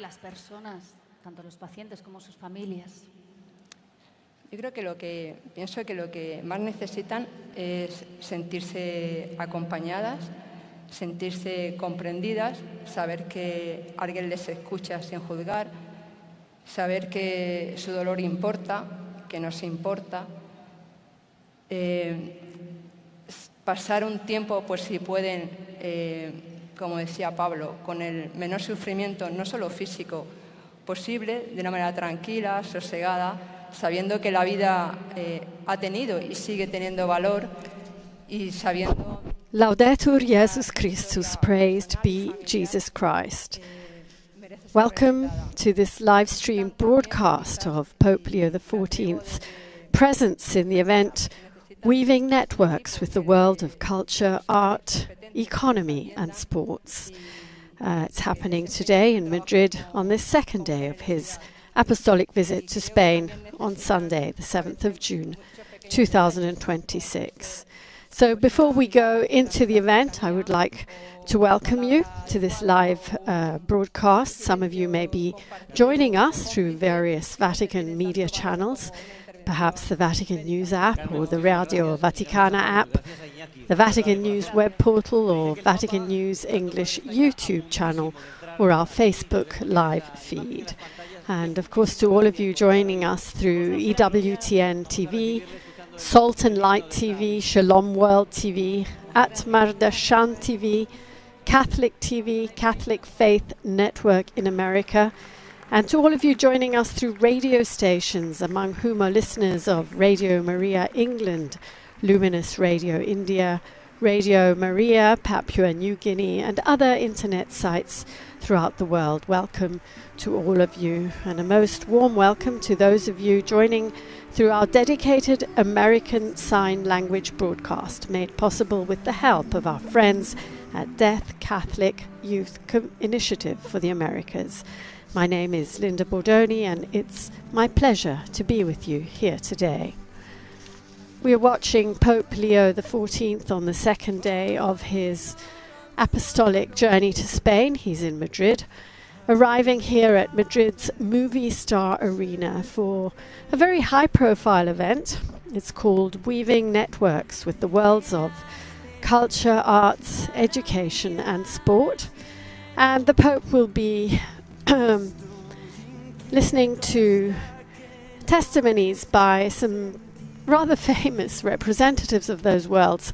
las personas, tanto los pacientes como sus familias? Yo creo que pienso que lo que más necesitan es sentirse acompañadas, sentirse comprendidas, saber que alguien les escucha sin juzgar, saber que su dolor importa, que nos importa, pasar un tiempo, pues si pueden, como decía Pablo, con el menor sufrimiento, no solo físico, posible, de una manera tranquila, sosegada, sabiendo que la vida ha tenido y sigue teniendo valor y sabiendo... Laudetur Jesus Christus, praised be Jesus Christ. Welcome to this live stream broadcast of Pope Leo XIV's presence in the event Weaving Networks with the World of Culture, Art, Economy and Sports. It's happening today in Madrid on this second day of his apostolic visit to Spain on Sunday, the 7th of June, 2026. So before we go into the event, I would like to welcome you to this live broadcast. Some of you may be joining us through various Vatican media channels, perhaps the Vatican News app or the Radio Vaticana app, the Vatican News web portal or Vatican News English YouTube channel, or our Facebook live feed. And of course to all of you joining us through EWTN TV, Salt and Light TV, Shalom World TV, at Mardashan TV, Catholic Faith Network in America, and to all of you joining us through radio stations, among whom are listeners of Radio Maria England, Luminous Radio India, Radio Maria, Papua New Guinea, and other internet sites throughout the world. Welcome to all of you, and a most warm welcome to those of you joining through our dedicated American Sign Language broadcast, made possible with the help of our friends at Deaf Catholic Youth Initiative for the Americas. My name is Linda Bordoni, and it's my pleasure to be with you here today. We are watching Pope Leo XIV on the second day of his apostolic journey to Spain. He's in Madrid, arriving here at Madrid's Movie Star Arena for a very high-profile event. It's called Weaving Networks with the Worlds of Culture, Arts, Education and Sport. And the Pope will be listening to testimonies by some rather famous representatives of those worlds.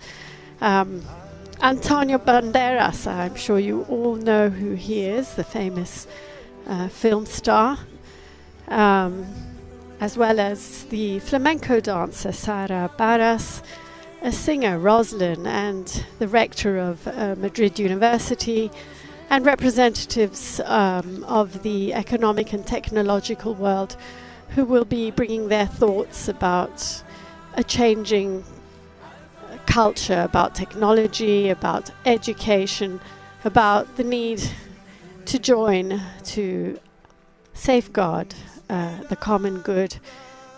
Antonio Banderas, I'm sure you all know who he is, the famous film star, as well as the flamenco dancer Sara Barras, a singer Roslyn, and the rector of Madrid University, and representatives of the economic and technological world, who will be bringing their thoughts about a changing culture, about technology, about education, about the need to join to safeguard the common good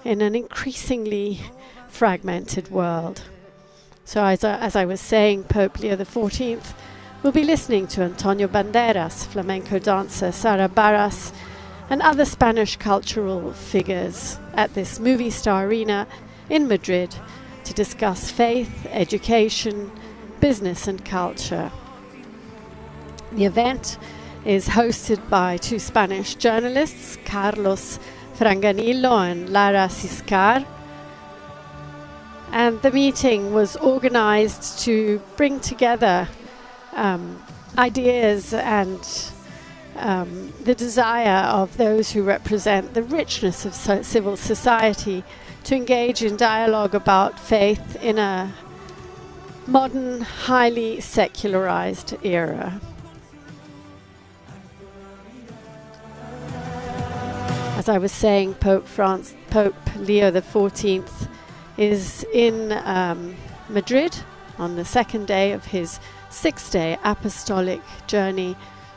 in an increasingly fragmented world. So as I was saying, Pope Leo XIV will be listening to Antonio Banderas, flamenco dancer Sara Barras, and other Spanish cultural figures at this Movie Star Arena in Madrid to discuss faith, education, business and culture. The event is hosted by two Spanish journalists, Carlos Franganillo and Lara Ciscar. And the meeting was organized to bring together ideas and the desire of those who represent the richness of civil society to engage in dialogue about faith in a modern, highly secularized era. As I was saying, Pope Leo XIV is in Madrid on the second day of his six-day apostolic journey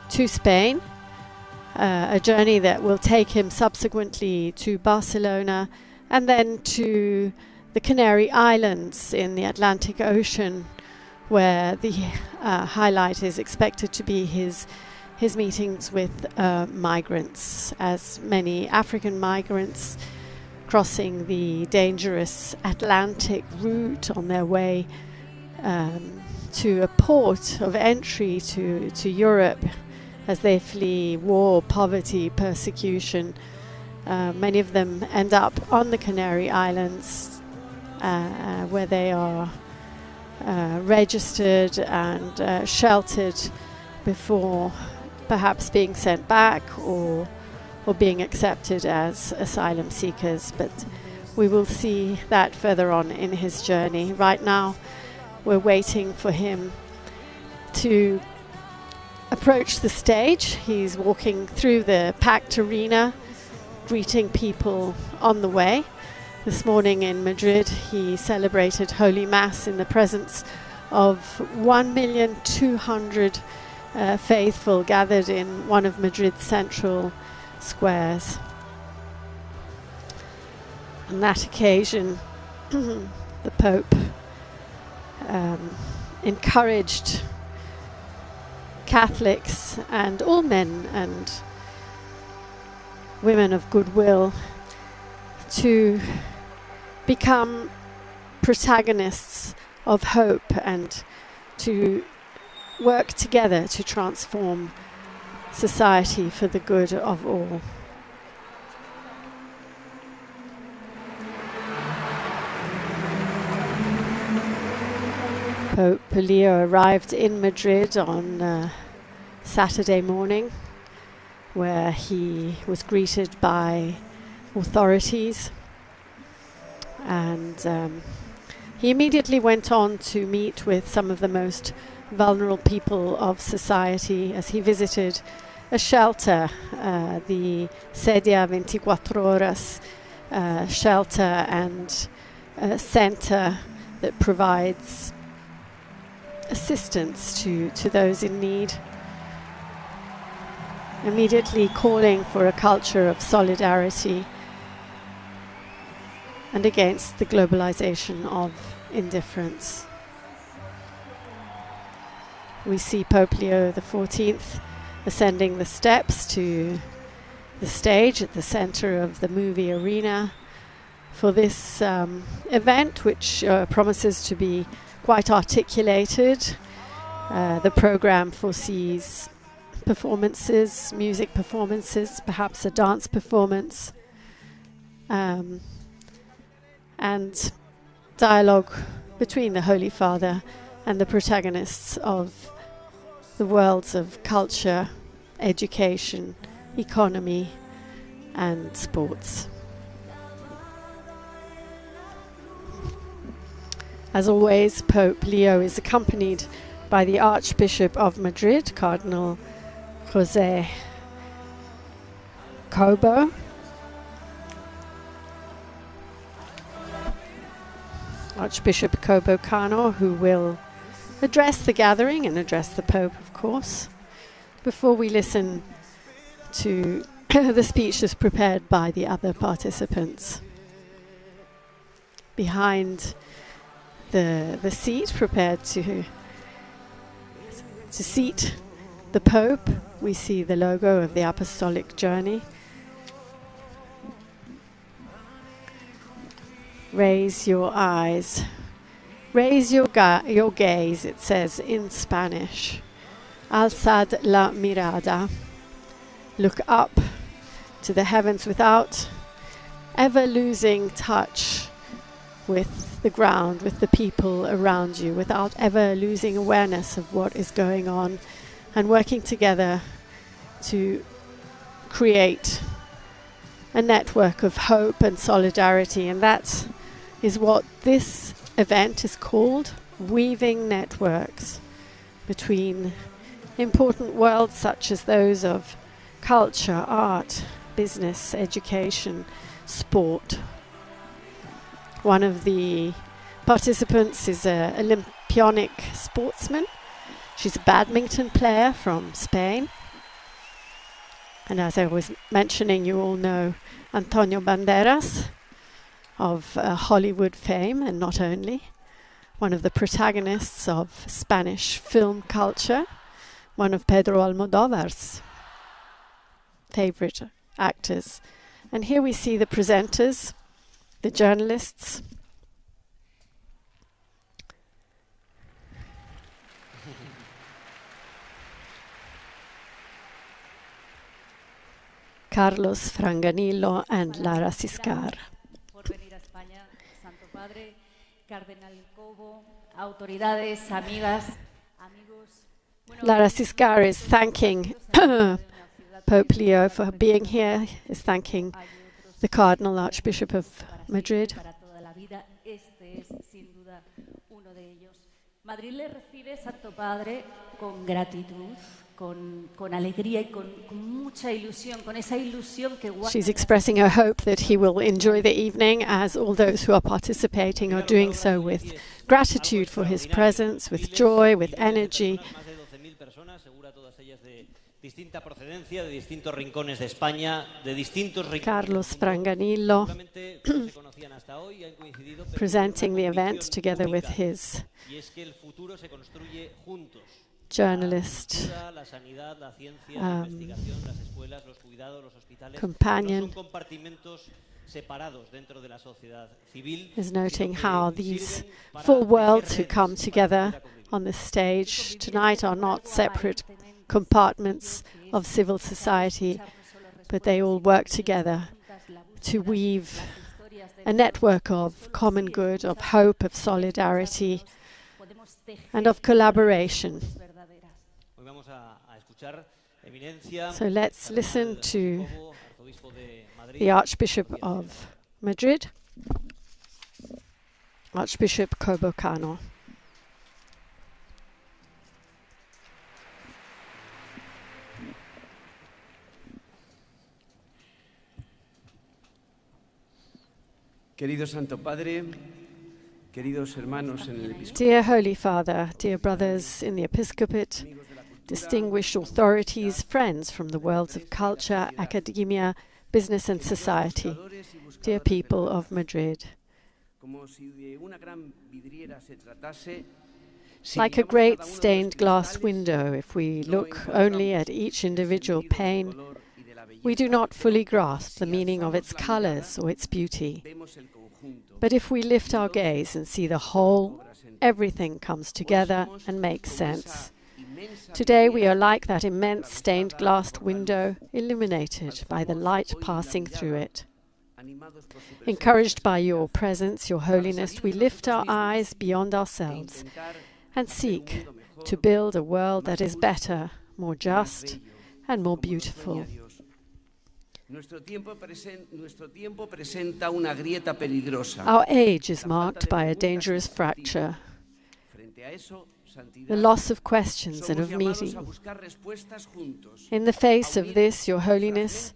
to Spain, a journey that will take him subsequently to Barcelona and then to the Canary Islands in the Atlantic Ocean, where the highlight is expected to be his his meetings with migrants, as many African migrants crossing the dangerous Atlantic route on their way to a port of entry to Europe as they flee war, poverty, persecution. Many of them end up on the Canary Islands where they are registered and sheltered before perhaps being sent back or being accepted as asylum seekers. But we will see that further on in his journey. Right now, we're waiting for him to approach the stage. He's walking through the packed arena, greeting people on the way. This morning in Madrid, he celebrated Holy Mass in the presence of 1,200,000 faithful gathered in one of Madrid's central squares. On that occasion, the Pope encouraged Catholics and all men and women of goodwill to become protagonists of hope and to work together to transform society for the good of all. Pope Leo arrived in Madrid on Saturday morning, where he was greeted by authorities, and he immediately went on to meet with some of the most vulnerable people of society as he visited a shelter, the Sedia 24 Horas shelter and center that provides assistance to those in need, immediately calling for a culture of solidarity and against the globalization of indifference. We see Pope Leo XIV ascending the steps to the stage at the center of the movie arena for this event, which promises to be quite articulated. The program foresees performances, music performances, perhaps a dance performance, and dialogue between the Holy Father and the protagonists of the worlds of culture, education, economy, and sports. As always, Pope Leo is accompanied by the Archbishop of Madrid, Cardinal José Cobo, Archbishop Cobo Cano, who will address the gathering and address the Pope, of course, before we listen to the speeches prepared by the other participants. Behind the seat prepared to seat the Pope, we see the logo of the Apostolic Journey. Raise your eyes, raise your gaze, it says in Spanish. Alzad la mirada. Look up to the heavens without ever losing touch with the ground, with the people around you, without ever losing awareness of what is going on, and working together to create a network of hope and solidarity. And that is what this event is called, weaving networks between important worlds such as those of culture, art, business, education, sport. One of the participants is an Olympionic sportsman. She's a badminton player from Spain. And as I was mentioning, you all know Antonio Banderas of Hollywood fame, and not only, one of the protagonists of Spanish film culture, one of Pedro Almodóvar's favorite actors. And here we see the presenters, the journalists. Carlos Franganillo and Lara Siscar. Lara Siscar is thanking Pope Leo for being here, is thanking the Cardinal Archbishop of Madrid. Madrid le recibe, Santo Padre, con gratitud, con alegría y con mucha ilusión, con esa ilusión que guarda. She's expressing her hope that he will enjoy the evening, as all those who are participating are doing so with gratitude for his presence, with joy, with energy. Carlos Franganillo presenting the event together with his journalist companion, is noting how these four worlds who come together on the stage tonight are not separate compartments of civil society, but they all work together to weave a network of common good, of hope, of solidarity, and of collaboration. So let's listen to the Archbishop of Madrid, Archbishop Cobocano. Querido Santo Padre, queridos hermanos en el episcopado. Dear Holy Father, dear brothers in the episcopate, distinguished authorities, friends from the worlds of culture, academia, business and society, dear people of Madrid. Like a great stained glass window, if we look only at each individual pane, we do not fully grasp the meaning of its colors or its beauty. But if we lift our gaze and see the whole, everything comes together and makes sense. Today we are like that immense stained glass window, illuminated by the light passing through it. Encouraged by your presence, your holiness, we lift our eyes beyond ourselves and seek to build a world that is better, more just, and more beautiful. Our age is marked by a dangerous fracture, the loss of questions and of meaning. In the face of this, Your Holiness,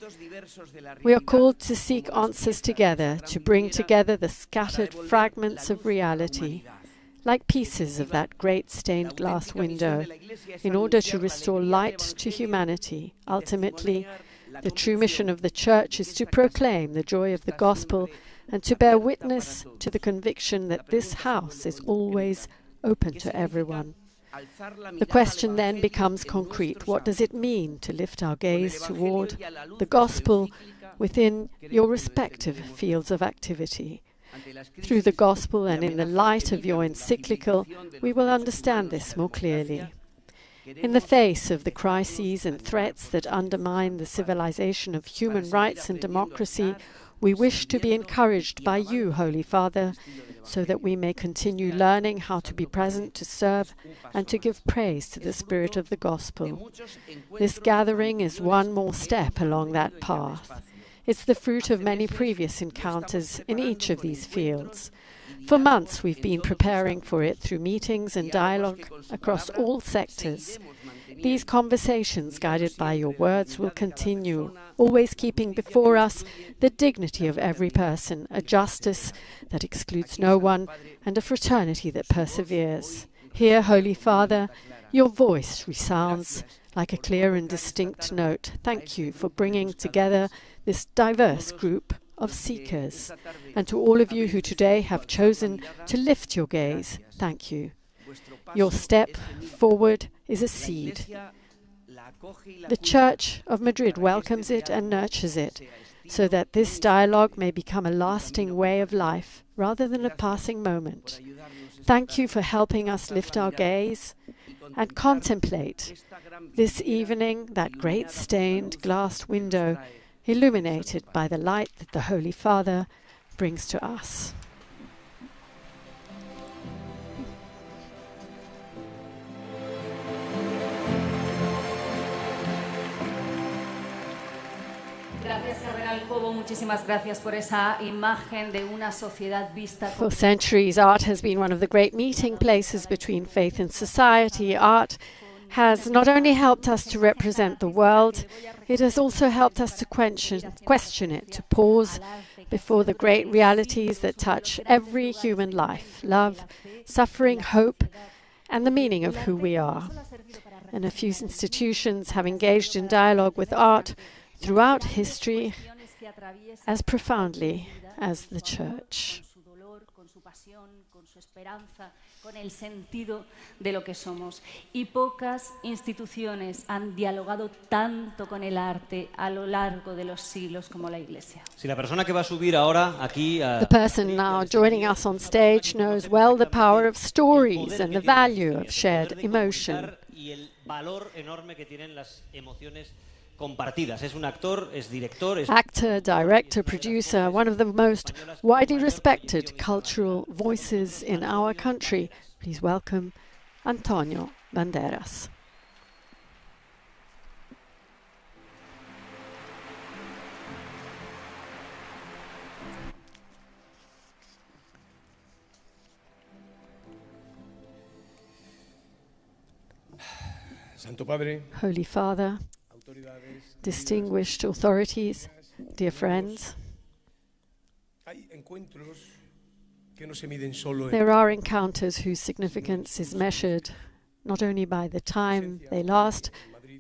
we are called to seek answers together, to bring together the scattered fragments of reality, like pieces of that great stained glass window, in order to restore light to humanity. Ultimately, the true mission of the Church is to proclaim the joy of the gospel and to bear witness to the conviction that this house is always open to everyone. The question then becomes concrete. What does it mean to lift our gaze toward the gospel within your respective fields of activity? Through the gospel and in the light of your encyclical, we will understand this more clearly. In the face of the crises and threats that undermine the civilization of human rights and democracy, we wish to be encouraged by you, Holy Father, so that we may continue learning how to be present, to serve, and to give praise to the Spirit of the Gospel. This gathering is one more step along that path. It's the fruit of many previous encounters in each of these fields. For months we've been preparing for it through meetings and dialogue across all sectors. These conversations, guided by your words, will continue, always keeping before us the dignity of every person, a justice that excludes no one, and a fraternity that perseveres. Here, Holy Father, your voice resounds like a clear and distinct note. Thank you for bringing together this diverse group of seekers. And to all of you who today have chosen to lift your gaze, thank you. Your step forward is a seed, The Church of Madrid welcomes it and nurtures it, so that this dialogue may become a lasting way of life rather than a passing moment. Thank you for helping us lift our gaze and contemplate this evening that great stained glass window illuminated by the light that the Holy Father brings to us. Muchísimas gracias por esa imagen de una sociedad vista. For centuries, art has been one of the great meeting places between faith and society. Art has not only helped us to represent the world, it has also helped us to question it, to pause before the great realities that touch every human life: love, suffering, hope, and the meaning of who we are. And a few institutions have engaged in dialogue with art throughout history as profoundly as the Church. Con el sentido de lo que somos. Y pocas instituciones han dialogado tanto con el arte a lo largo de los siglos como la Iglesia. Si la persona que va a subir ahora aquí The person now joining us on stage knows well the power of stories and the value of shared emotion. Y el valor enorme que tienen las emociones compartidas. Es un actor, es director, es actor, director, producer, one of the most widely respected cultural voices in our country. Please welcome Antonio Banderas. Santo Padre, Holy Father, distinguished authorities, dear friends, there are encounters whose significance is measured not only by the time they last,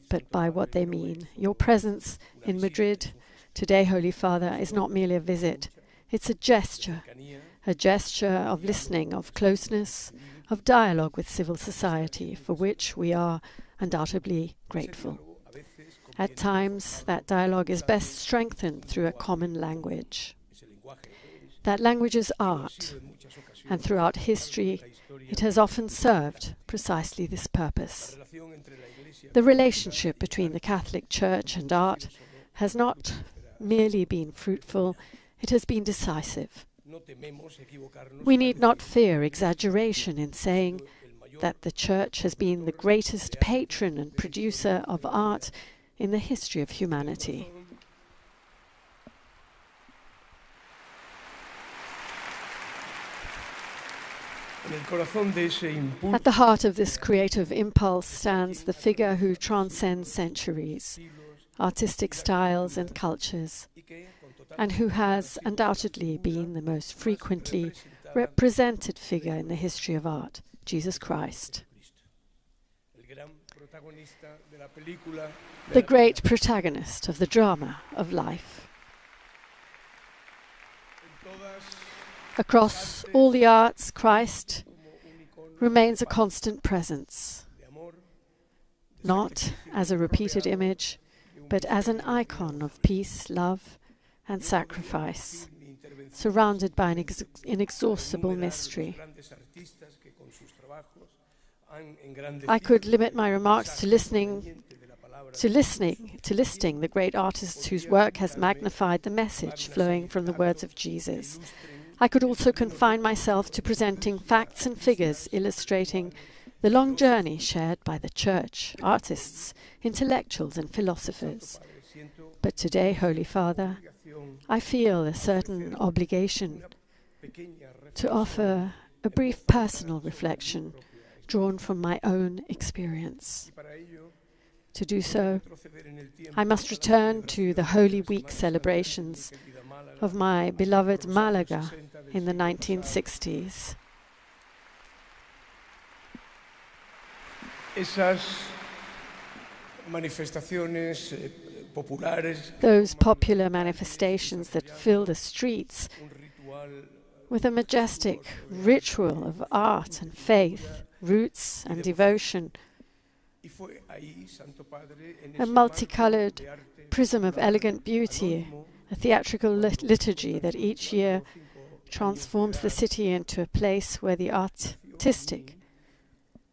but by what they mean. Your presence in Madrid today, Holy Father, is not merely a visit. It's a gesture of listening, of closeness, of dialogue with civil society, for which we are undoubtedly grateful. At times, that dialogue is best strengthened through a common language. That language is art, and throughout history, it has often served precisely this purpose. The relationship between the Catholic Church and art has not merely been fruitful, it has been decisive. We need not fear exaggeration in saying that the Church has been the greatest patron and producer of art in the history of humanity. At the heart of this creative impulse stands the figure who transcends centuries, artistic styles and cultures, and who has undoubtedly been the most frequently represented figure in the history of art, Jesus Christ. The great protagonist of the drama of life. Across all the arts, Christ remains a constant presence, not as a repeated image, but as an icon of peace, love, and sacrifice, surrounded by an inexhaustible mystery. I could limit my remarks to listing the great artists whose work has magnified the message flowing from the words of Jesus. I could also confine myself to presenting facts and figures illustrating the long journey shared by the Church, artists, intellectuals and philosophers. But today, Holy Father, I feel a certain obligation to offer a brief personal reflection drawn from my own experience. To do so, I must return to the Holy Week celebrations of my beloved Malaga in the 1960s. Those popular manifestations that fill the streets with a majestic ritual of art and faith, roots and devotion, a multicolored prism of elegant beauty, a theatrical liturgy that each year transforms the city into a place where the artistic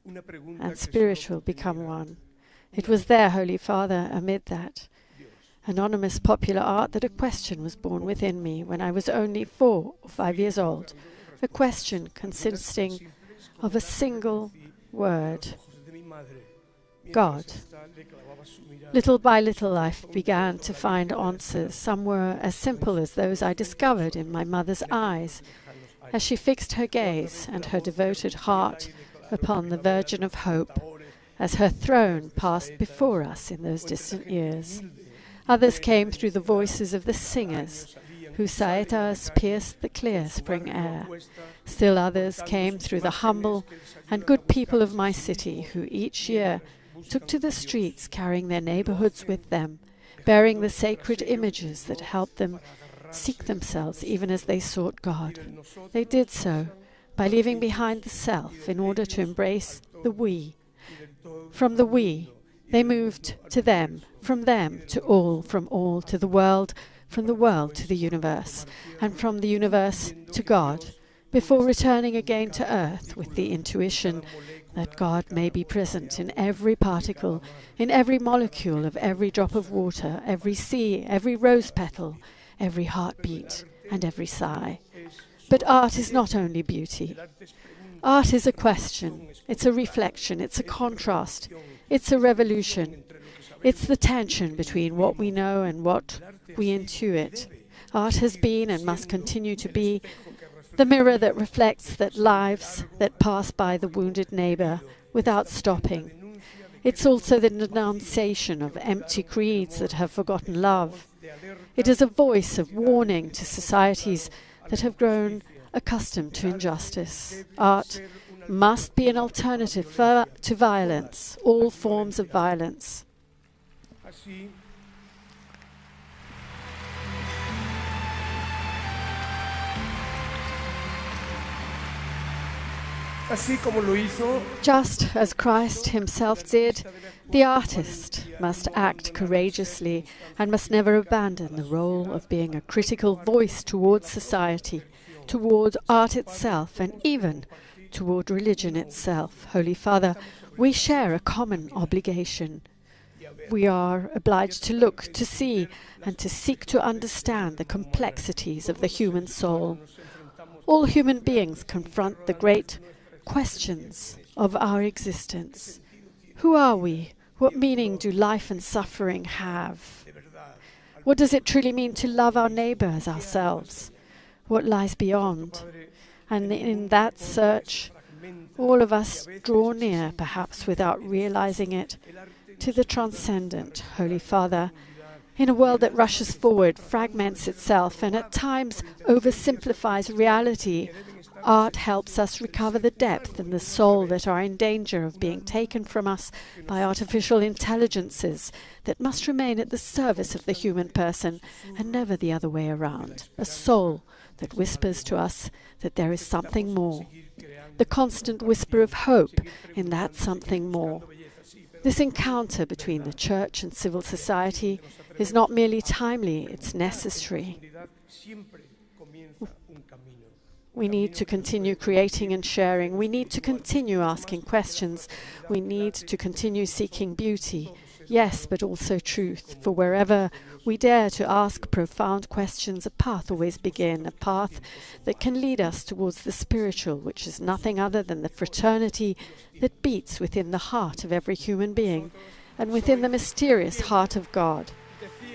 and spiritual become one. It was there, Holy Father, amid that anonymous popular art, that a question was born within me when I was only 4 or 5 years old, a question consisting of a single word: God. Little by little I began to find answers. Some were as simple as those I discovered in my mother's eyes as she fixed her gaze and her devoted heart upon the Virgin of Hope as her throne passed before us in those distant years. Others came through the voices of the singers whose saetas pierced the clear spring air. Still others came through the humble and good people of my city, who each year took to the streets carrying their neighborhoods with them, bearing the sacred images that helped them seek themselves even as they sought God. They did so by leaving behind the self in order to embrace the we. From the we, they moved to them, from them to all, from all to the world, from the world to the universe, and from the universe to God, before returning again to earth with the intuition that God may be present in every particle, in every molecule of every drop of water, every sea, every rose petal, every heartbeat, and every sigh. But art is not only beauty. Art is a question, it's a reflection, it's a contrast, it's a revolution. It's the tension between what we know and what we intuit. Art has been and must continue to be the mirror that reflects that lives that pass by the wounded neighbor without stopping. It's also the denunciation of empty creeds that have forgotten love. It is a voice of warning to societies that have grown accustomed to injustice. Art must be an alternative to violence, all forms of violence. Just as Christ himself did, the artist must act courageously and must never abandon the role of being a critical voice towards society, toward art itself, and even toward religion itself. Holy Father, we share a common obligation. We are obliged to look, to see, and to seek to understand the complexities of the human soul. All human beings confront the great questions of our existence. Who are we? What meaning do life and suffering have? What does it truly mean to love our neighbor as ourselves? What lies beyond? And in that search, all of us draw near, perhaps without realizing it, to the transcendent. Holy Father, in a world that rushes forward, fragments itself, and at times oversimplifies reality, art helps us recover the depth and the soul that are in danger of being taken from us by artificial intelligences that must remain at the service of the human person and never the other way around. A soul that whispers to us that there is something more. The constant whisper of hope in that something more. This encounter between the church and civil society is not merely timely, it's necessary. We need to continue creating and sharing. We need to continue asking questions. We need to continue seeking beauty. Yes, but also truth. For wherever we dare to ask profound questions, a path always begins, a path that can lead us towards the spiritual, which is nothing other than the fraternity that beats within the heart of every human being and within the mysterious heart of God.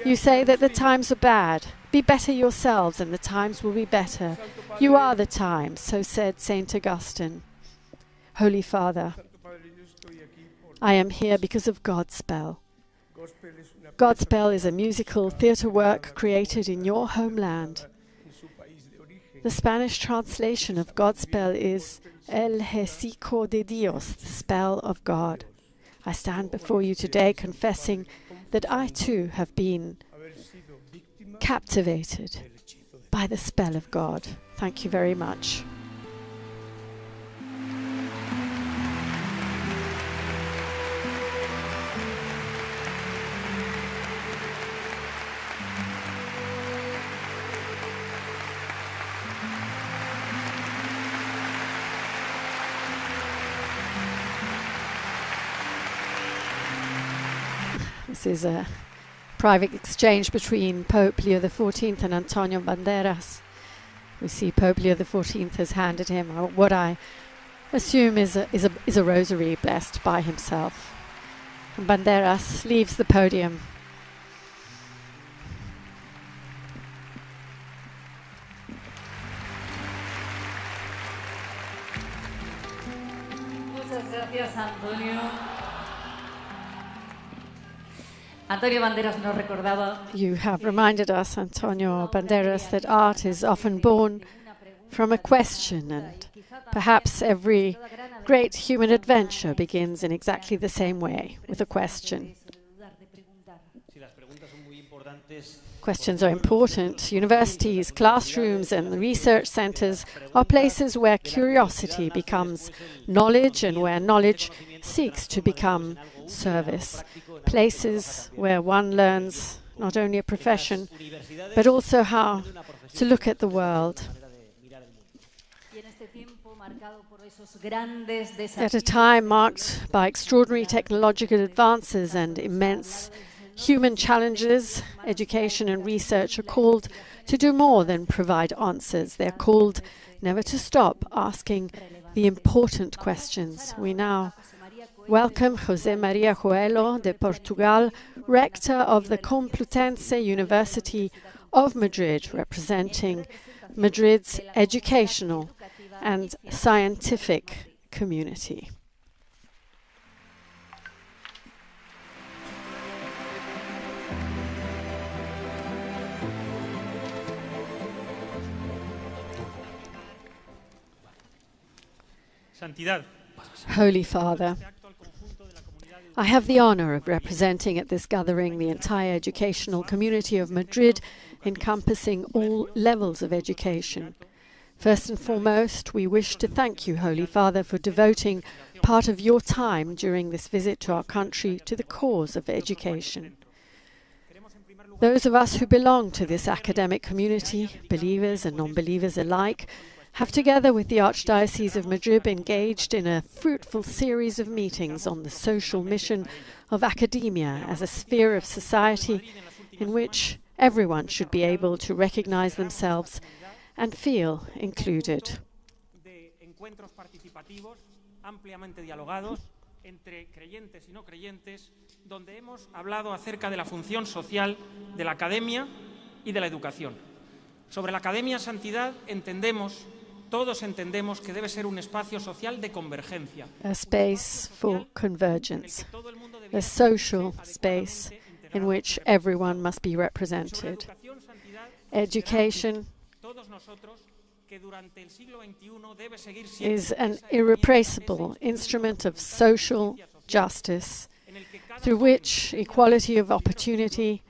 You say that the times are bad. Be better yourselves, and the times will be better. You are the times, so said Saint Augustine. Holy Father, I am here because of Godspell. Godspell is a musical theatre work created in your homeland. The Spanish translation of Godspell is El Hecico de Dios, the spell of God. I stand before you today confessing that I too have been captivated by the spell of God. Thank you very much. This is a private exchange between Pope Leo XIV and Antonio Banderas. We see Pope Leo XIV has handed him what I assume is a rosary blessed by himself. And Banderas leaves the podium. Muchas gracias, Antonio. Antonio Banderas nos recordaba. You have reminded us, Antonio Banderas, that art is often born from a question, and perhaps every great human adventure begins in exactly the same way, with a question. Questions are important. Universities, classrooms, and research centers are places where curiosity becomes knowledge and where knowledge seeks to become service. Places where one learns not only a profession, but also how to look at the world. At a time marked by extraordinary technological advances and immense human challenges, education and research are called to do more than provide answers. They're called never to stop asking the important questions. We now welcome José María Coelho de Portugal, rector of the Complutense University of Madrid, representing Madrid's educational and scientific community. Santidad. Holy Father, I have the honor of representing at this gathering the entire educational community of Madrid, encompassing all levels of education. First and foremost, we wish to thank you, Holy Father, for devoting part of your time during this visit to our country to the cause of education. Those of us who belong to this academic community, believers and non-believers alike, have together with the Archdiocese of Madrid engaged in a fruitful series of meetings on the social mission of academia as a sphere of society in which everyone should be able to recognize themselves and feel included. Entre creyentes y no creyentes, donde hemos hablado acerca de la función social de la academia y de la educación. Sobre la academia Santidad todos entendemos que debe ser un espacio social de convergencia. A space for convergence, a social space in which everyone must be represented. Education is an irreplaceable instrument of social justice through which equality of opportunity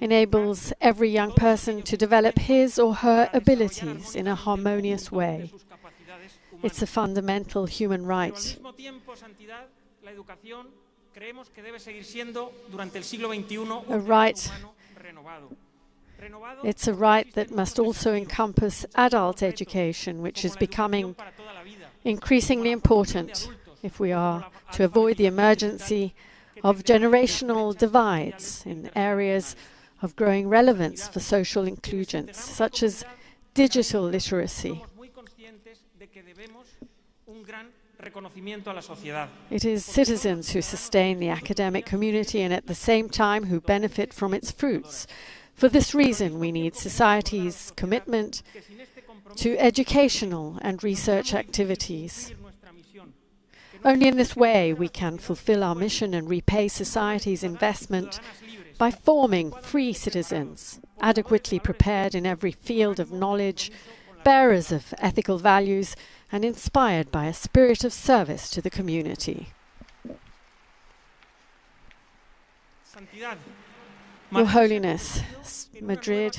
enables every young person to develop his or her abilities in a harmonious way. It's a fundamental human right. A right. It's a right that must also encompass adult education, which is becoming increasingly important if we are to avoid the emergency of generational divides in areas of growing relevance for social inclusion, such as digital literacy. It is citizens who sustain the academic community and at the same time who benefit from its fruits. For this reason, we need society's commitment to educational and research activities. Only in this way we can fulfill our mission and repay society's investment by forming free citizens, adequately prepared in every field of knowledge, bearers of ethical values, and inspired by a spirit of service to the community. Your Holiness, Madrid,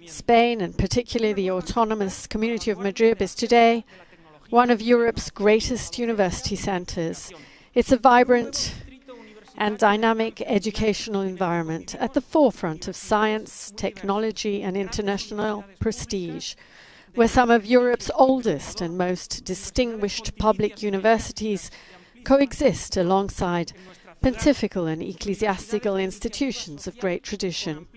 Spain, and particularly the autonomous community of Madrid, is today one of Europe's greatest university centers. It's a vibrant and dynamic educational environment at the forefront of science, technology, and international prestige, where some of Europe's oldest and most distinguished public universities coexist alongside pontifical and ecclesiastical institutions of great tradition,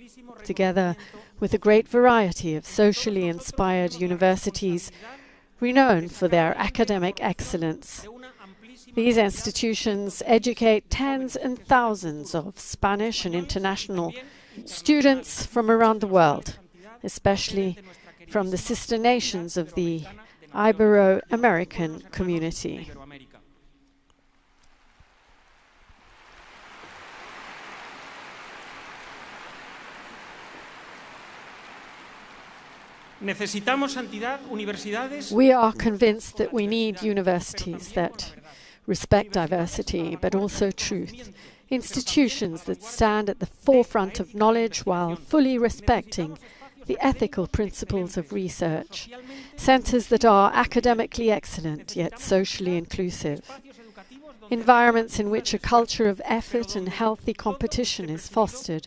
together with a great variety of socially inspired universities renowned for their academic excellence. These institutions educate tens and thousands of Spanish and international students from around the world, especially from the sister nations of the Ibero-American community. We are convinced that we need universities that respect diversity, but also truth. Institutions that stand at the forefront of knowledge while fully respecting the ethical principles of research. Centers that are academically excellent, yet socially inclusive. Environments in which a culture of effort and healthy competition is fostered,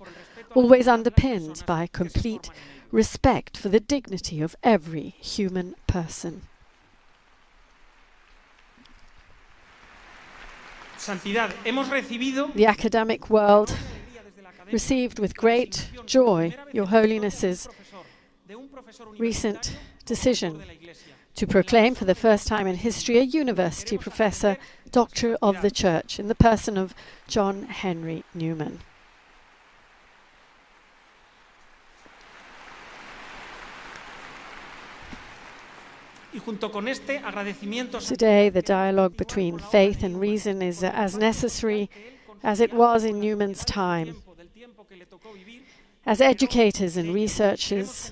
always underpinned by complete respect for the dignity of every human person. The academic world received with great joy Your Holiness's recent decision to proclaim for the first time in history a university professor, Doctor of the Church, in the person of John Henry Newman. Today, the dialogue between faith and reason is as necessary as it was in Newman's time. As educators and researchers,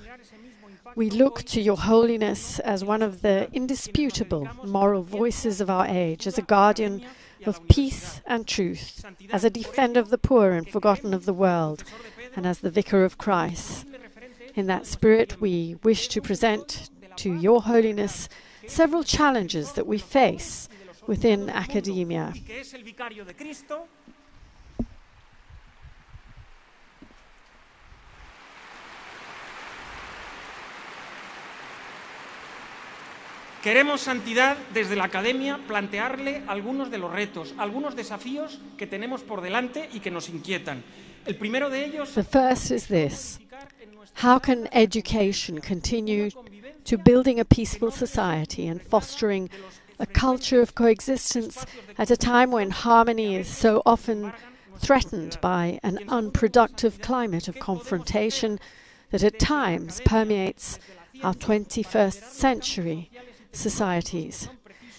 we look to Your Holiness as one of the indisputable moral voices of our age, as a guardian of peace and truth, as a defender of the poor and forgotten of the world, and as the Vicar of Christ. In that spirit, we wish to present to Your Holiness several challenges that we face within academia. Queremos, Santidad, desde la Academia, plantearle algunos de los retos, algunos desafíos que tenemos por delante y que nos inquietan. El primero de ellos... The first is this. How can education continue to building a peaceful society and fostering a culture of coexistence at a time when harmony is so often threatened by an unproductive climate of confrontation that at times permeates our 21st century societies?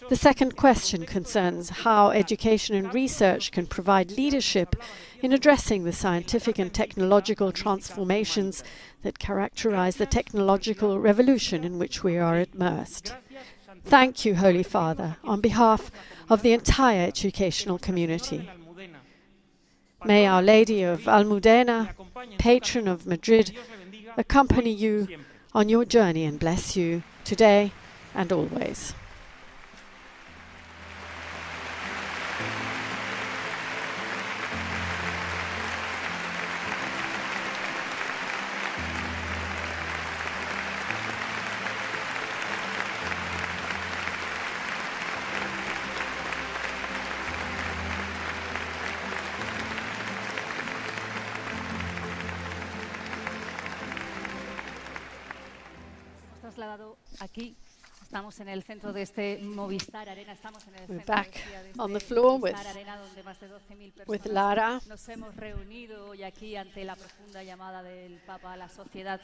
The second question concerns how education and research can provide leadership in addressing the scientific and technological transformations that characterize the technological revolution in which we are immersed. Thank you, Holy Father, on behalf of the entire educational community. May Our Lady of Almudena, patron of Madrid, accompany you on your journey and bless you today and always. Aquí estamos en el centro de este Movistar Arena. Estamos en el We're centro back on the floor with Lara. Nos hemos reunido hoy aquí ante la profunda llamada del Papa a la sociedad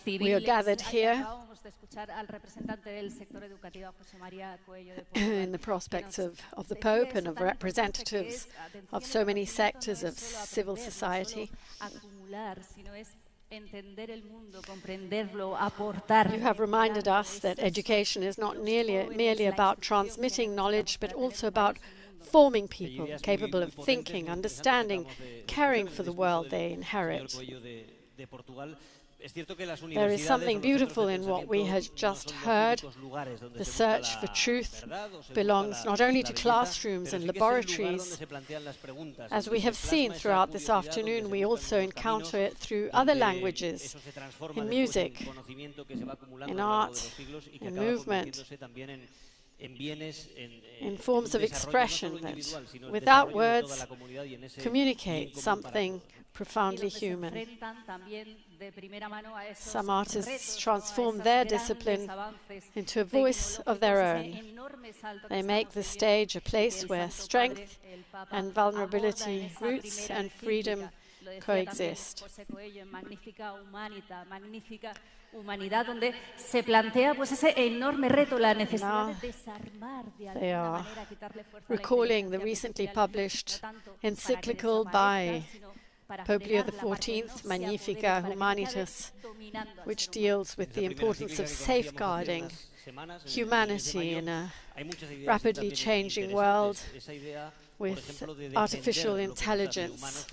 civil. We are gathered here Acabamos de escuchar al representante del sector educativo, José María Cuello de in the prospects of the Pope and of representatives of so many sectors of civil society. You have reminded us that education is not merely about transmitting knowledge, but also about forming people capable of thinking, understanding, caring for the world they inherit. There is something beautiful in what we have just heard. The search for truth belongs not only to classrooms and laboratories. As we have seen throughout this afternoon, we also encounter it through other languages, in music, in art, in movement, in forms of expression that, without words, communicate something profoundly human. Some artists transform their discipline into a voice of their own. They make the stage a place where strength and vulnerability, roots and freedom coexist. Humanidad, donde se plantea pues ese enorme reto, la necesidad de desarmar de alguna manera, quitarle fuerza a la recalling the recently published encyclical by Pope Leo XIV, Magnifica Humanitas, which deals with the importance of safeguarding humanity in a rapidly changing world with artificial intelligence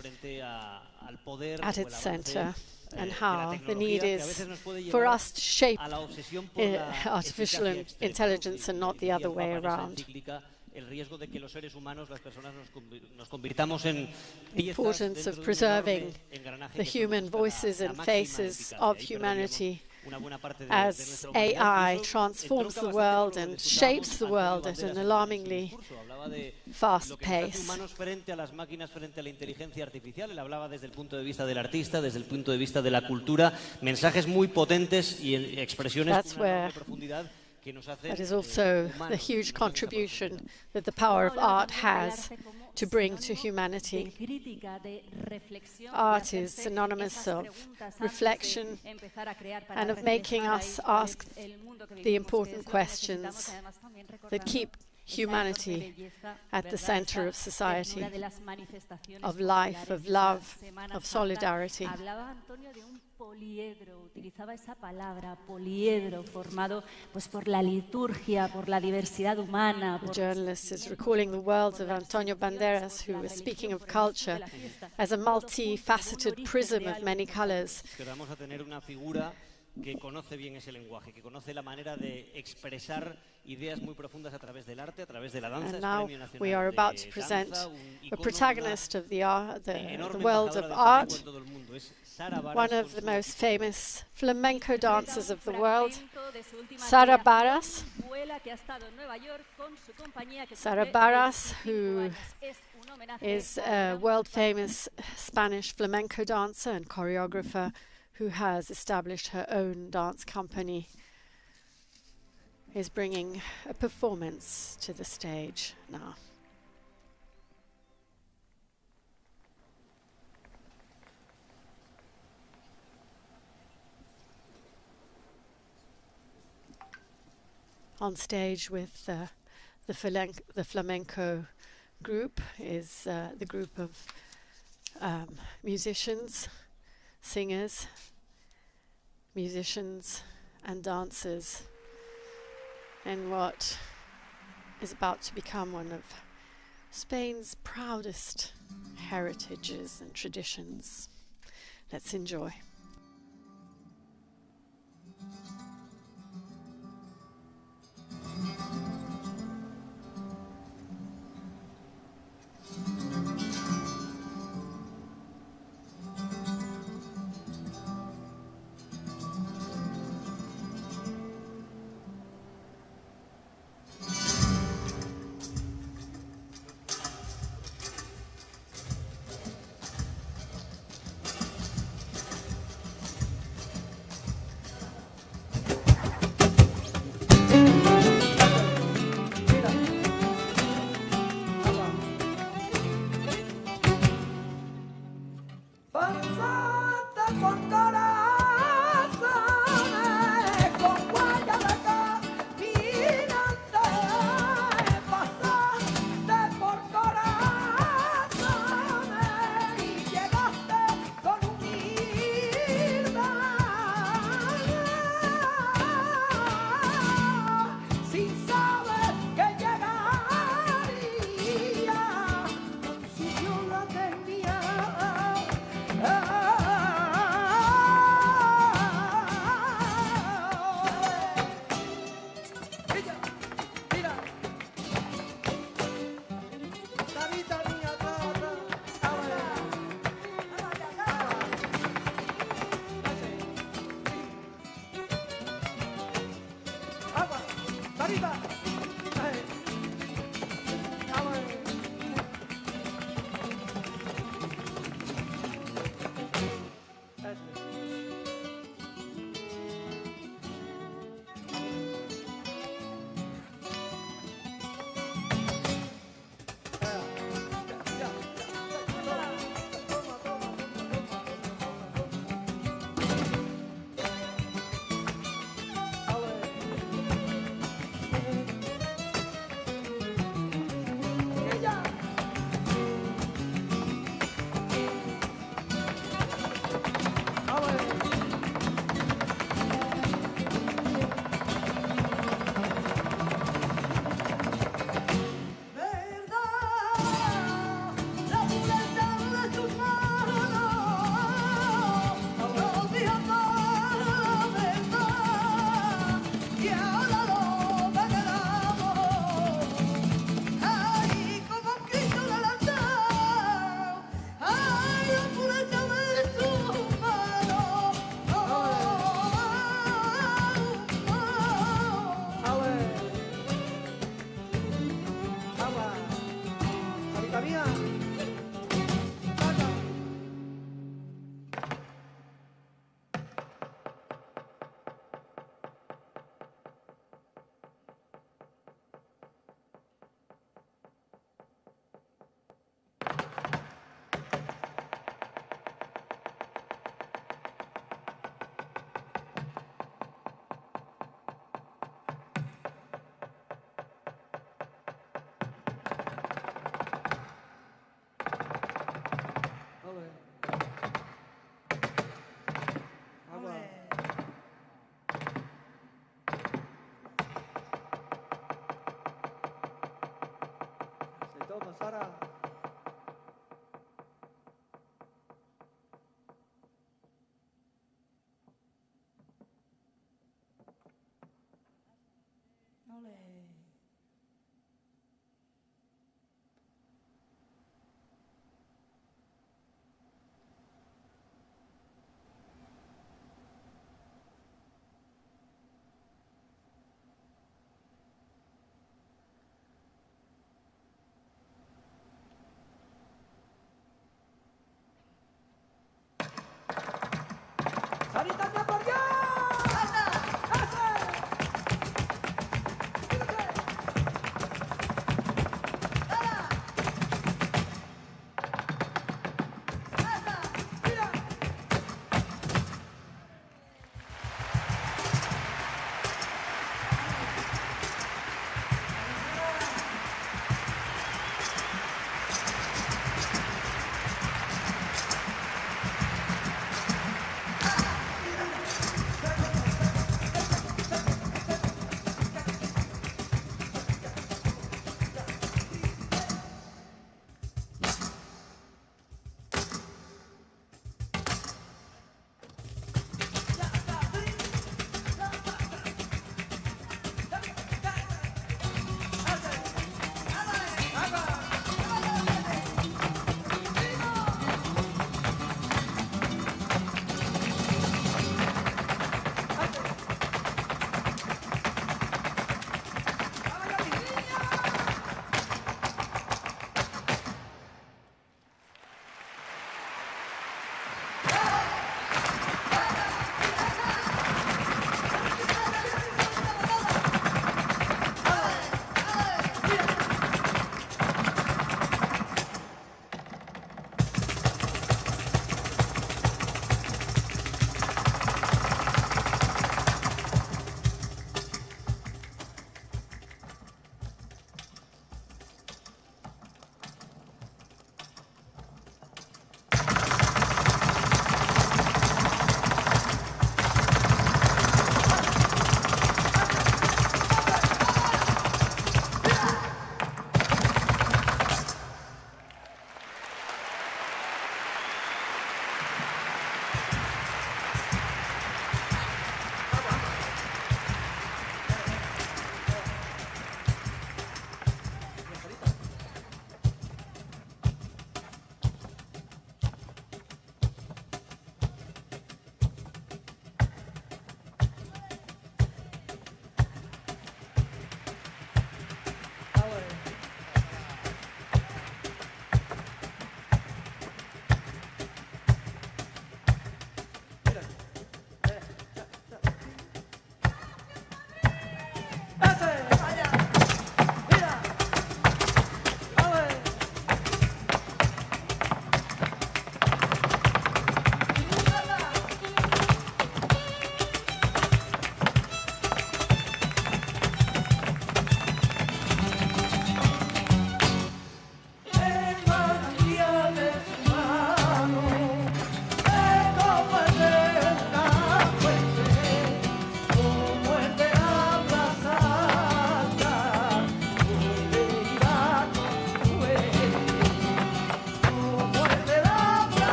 at its center, and how the need is for us to shape artificial intelligence and not the other way around. The importance of preserving the human voices and faces of humanity as AI transforms the world and shapes the world at an alarmingly fast pace. Frente a las máquinas, frente a la inteligencia artificial. Él hablaba desde el punto de vista del artista, desde el punto de vista de la cultura, mensajes muy potentes y expresiones con una enorme profundidad. That is also the huge contribution that the power of art has to bring to humanity. Art is synonymous of reflection and of making us ask the important questions that keep humanity at the center of society, of life, of love, of solidarity. Poliedro, utilizaba esa palabra, poliedro, formado pues por la liturgia, por la diversidad humana. The journalist is recalling the words of Antonio Banderas, who was speaking of culture as a multifaceted prism of many colors. Que conoce bien ese lenguaje, que conoce la manera de expresar ideas muy profundas a través del arte, a través de la danza. And now we are about to present a protagonist of the world of art, one of the most famous flamenco dancers of the world, Sara Barras. Sara Barras, who is a world-famous Spanish flamenco dancer and choreographer, who has established her own dance company, is bringing a performance to the stage now. On stage with the flamenco group is the group of musicians, singers, musicians and dancers in what is about to become one of Spain's proudest heritages and traditions. Let's enjoy. arriba. mía. Sara.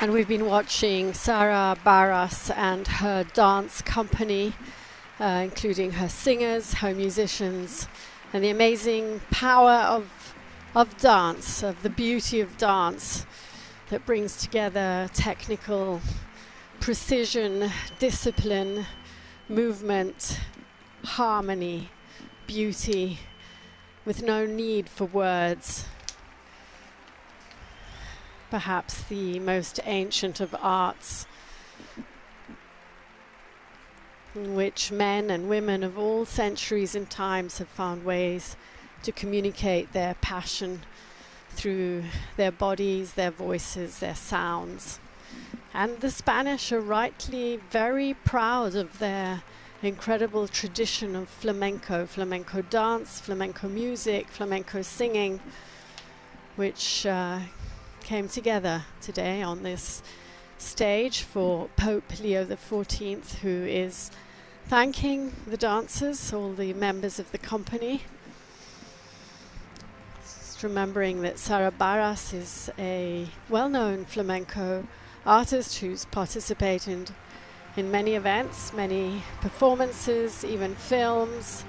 And we've been watching Sara Barras and her dance company, including her singers, her musicians, and the amazing power of dance, of the beauty of dance that brings together technical precision, discipline, movement, harmony, beauty, with no need for words. Perhaps the most ancient of arts, in which men and women of all centuries and times have found ways to communicate their passion through their bodies, their voices, their sounds. And the Spanish are rightly very proud of their incredible tradition of flamenco dance, flamenco music, flamenco singing, which came together today on this stage for Pope Leo XIV, who is thanking the dancers, all the members of the company. Just remembering that Sara Barras is a well-known flamenco artist who's participated in many events, many performances, even films.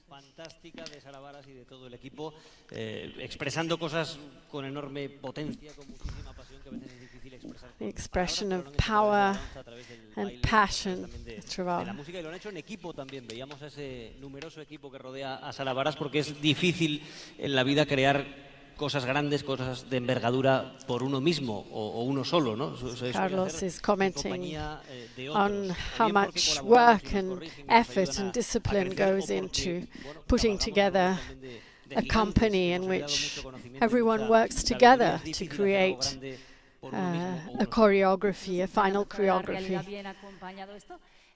Fantástica de Sara Barras y de todo el equipo, expresando cosas con enorme potencia, con muchísima pasión, que a veces es difícil expresar. The expression of power and passion throughout. De la música, y lo han hecho en equipo también. Veíamos a ese numeroso equipo que rodea a Sara Barras, porque es difícil en la vida crear cosas grandes, cosas de envergadura por uno mismo o uno solo, ¿no? Carlos is commenting on how much work and effort and discipline goes into putting together a company in which everyone works together to create a choreography, a final choreography.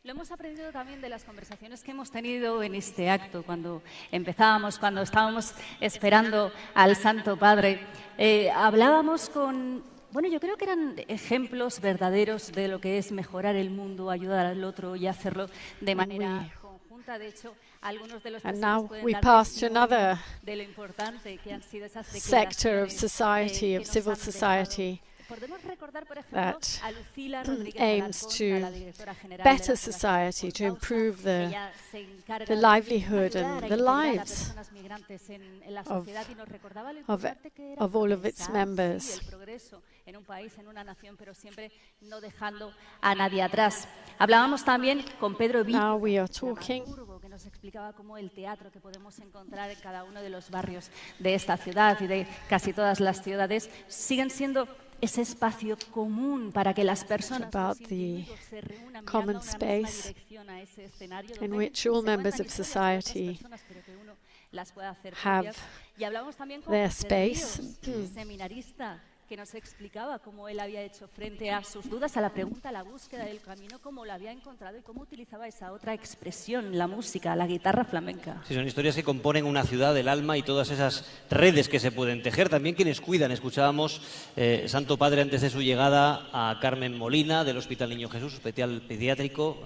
Lo hemos aprendido también de las conversaciones que hemos tenido en este acto, cuando empezábamos, cuando estábamos esperando al Santo Padre. Hablábamos con, bueno, yo creo que eran ejemplos verdaderos de lo que es mejorar el mundo, ayudar al otro y hacerlo de manera conjunta. De hecho, algunos de los now we pass to another de lo importante que han sido esas sector of society, of civil society, that aims to better society, to improve the livelihood and the lives of all of its members. Hablábamos también con Pedro Now we are talking que nos explicaba cómo el teatro que podemos encontrar en cada uno de los barrios de esta ciudad y de casi todas las ciudades siguen siendo ese espacio común para que las personas se reúnan common space in which all members of society have their space. Seminarista que nos explicaba cómo él había hecho frente a sus dudas, a la pregunta, a la búsqueda del camino, cómo lo había encontrado y cómo utilizaba esa otra expresión, la música, la guitarra flamenca. Sí, son historias que componen una ciudad, el alma y todas esas redes que se pueden tejer. También quienes cuidan. Escuchábamos, Santo Padre, antes de su llegada, a Carmen Molina, del Hospital Niño Jesús, hospital pediátrico,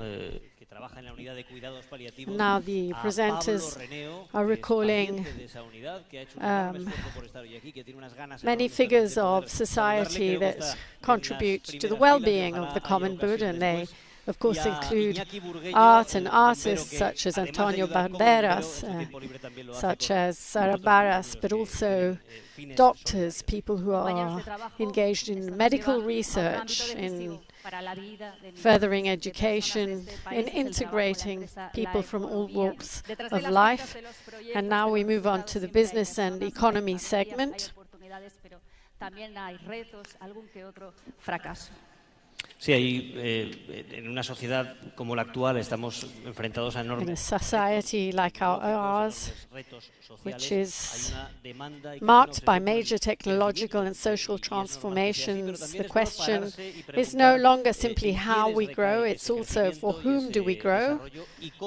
que trabaja en la unidad de cuidados paliativos. Now the presenters are recalling many figures of society that contribute to the well-being of the common good, and they of course include art and artists such as Antonio Banderas, such as Sara Barras, but also doctors, people who are engaged in medical research, in furthering education, in integrating people from all walks of life. And now we move on to the business and economy segment. Sí, en una sociedad como la actual estamos enfrentados a enormes In a society like ours, which is marked by major technological and social transformations, the question is no longer simply how we grow, it's also for whom do we grow,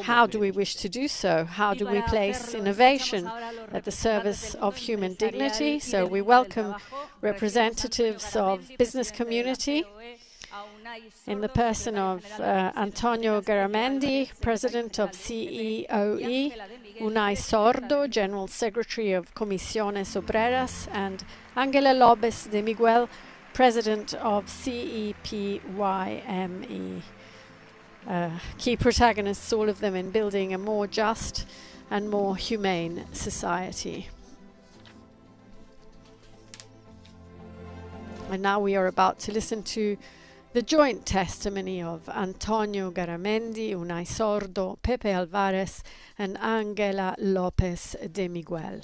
how do we wish to do so, how do we place innovation at the service of human dignity. So we welcome representatives of business community in the person of Antonio Garamendi, President of CEOE, Unai Sordo, General Secretary of Comisiones Obreras, and Ángela López de Miguel, President of CEPYME. Key protagonists, all of them, in building a more just and more humane society. And now we are about to listen to the joint testimony of Antonio Garamendi, Unai Sordo, Pepe Alvarez, and Ángela López de Miguel.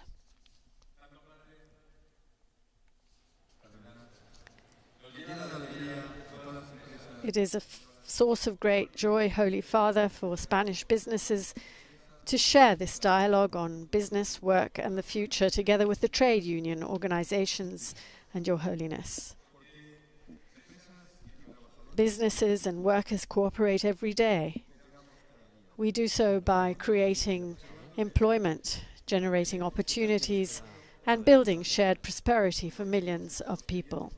It is a source of great joy, Holy Father, for Spanish businesses to share this dialogue on business, work, and the future together with the trade union organizations and Your Holiness. Businesses and workers cooperate every day. We do so by creating employment, generating opportunities, and building shared prosperity for millions of people.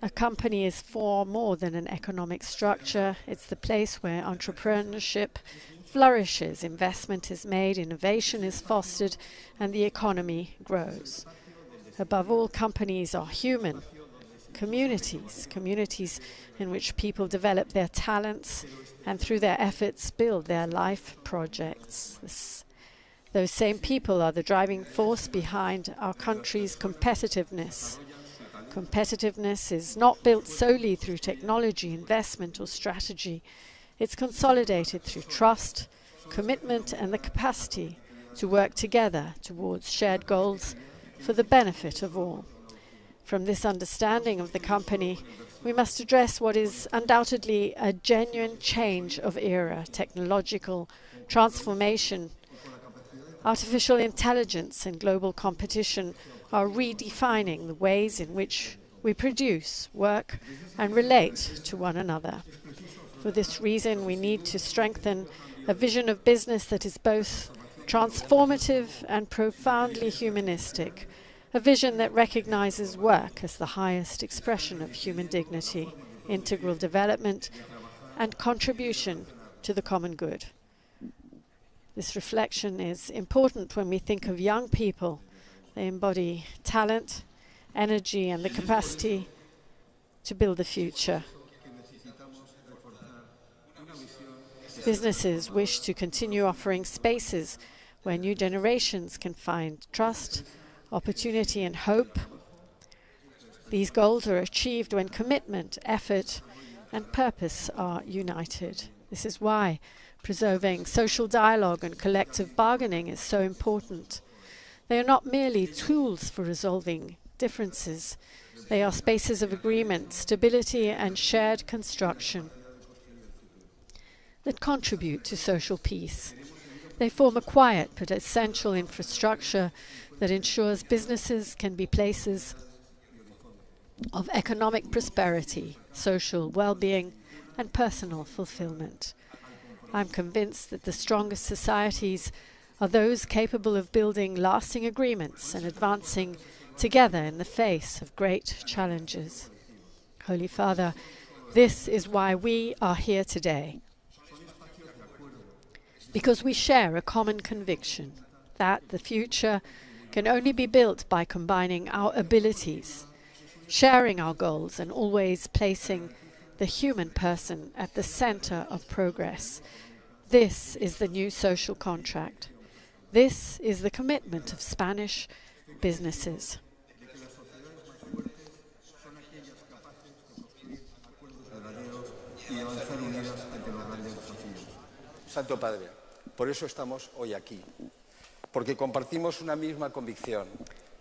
A company is far more than an economic structure. It's the place where entrepreneurship flourishes, investment is made, innovation is fostered, and the economy grows. Above all, companies are human. Communities in which people develop their talents and through their efforts build their life projects. Those same people are the driving force behind our country's competitiveness. Competitiveness is not built solely through technology, investment, or strategy. It's consolidated through trust, commitment, and the capacity to work together towards shared goals for the benefit of all. From this understanding of the company, we must address what is undoubtedly a genuine change of era, technological transformation. Artificial intelligence and global competition are redefining the ways in which we produce, work, and relate to one another. For this reason, we need to strengthen a vision of business that is both transformative and profoundly humanistic, a vision that recognizes work as the highest expression of human dignity, integral development, and contribution to the common good. This reflection is important when we think of young people. They embody talent, energy, and the capacity to build the future. Businesses wish to continue offering spaces where new generations can find trust, opportunity, and hope. These goals are achieved when commitment, effort, and purpose are united. This is why preserving social dialogue and collective bargaining is so important. They are not merely tools for resolving differences. They are spaces of agreement, stability, and shared construction that contribute to social peace. They form a quiet but essential infrastructure that ensures businesses can be places of economic prosperity, social well-being, and personal fulfillment. I'm convinced that the strongest societies are those capable of building lasting agreements and advancing together in the face of great challenges. Holy Father, this is why we are here today. Because we share a common conviction that the future can only be built by combining our abilities, sharing our goals, and always placing the human person at the center of progress. This is the new social contract. This is the commitment of Spanish businesses. Santo Padre, por eso estamos hoy aquí, porque compartimos una misma convicción.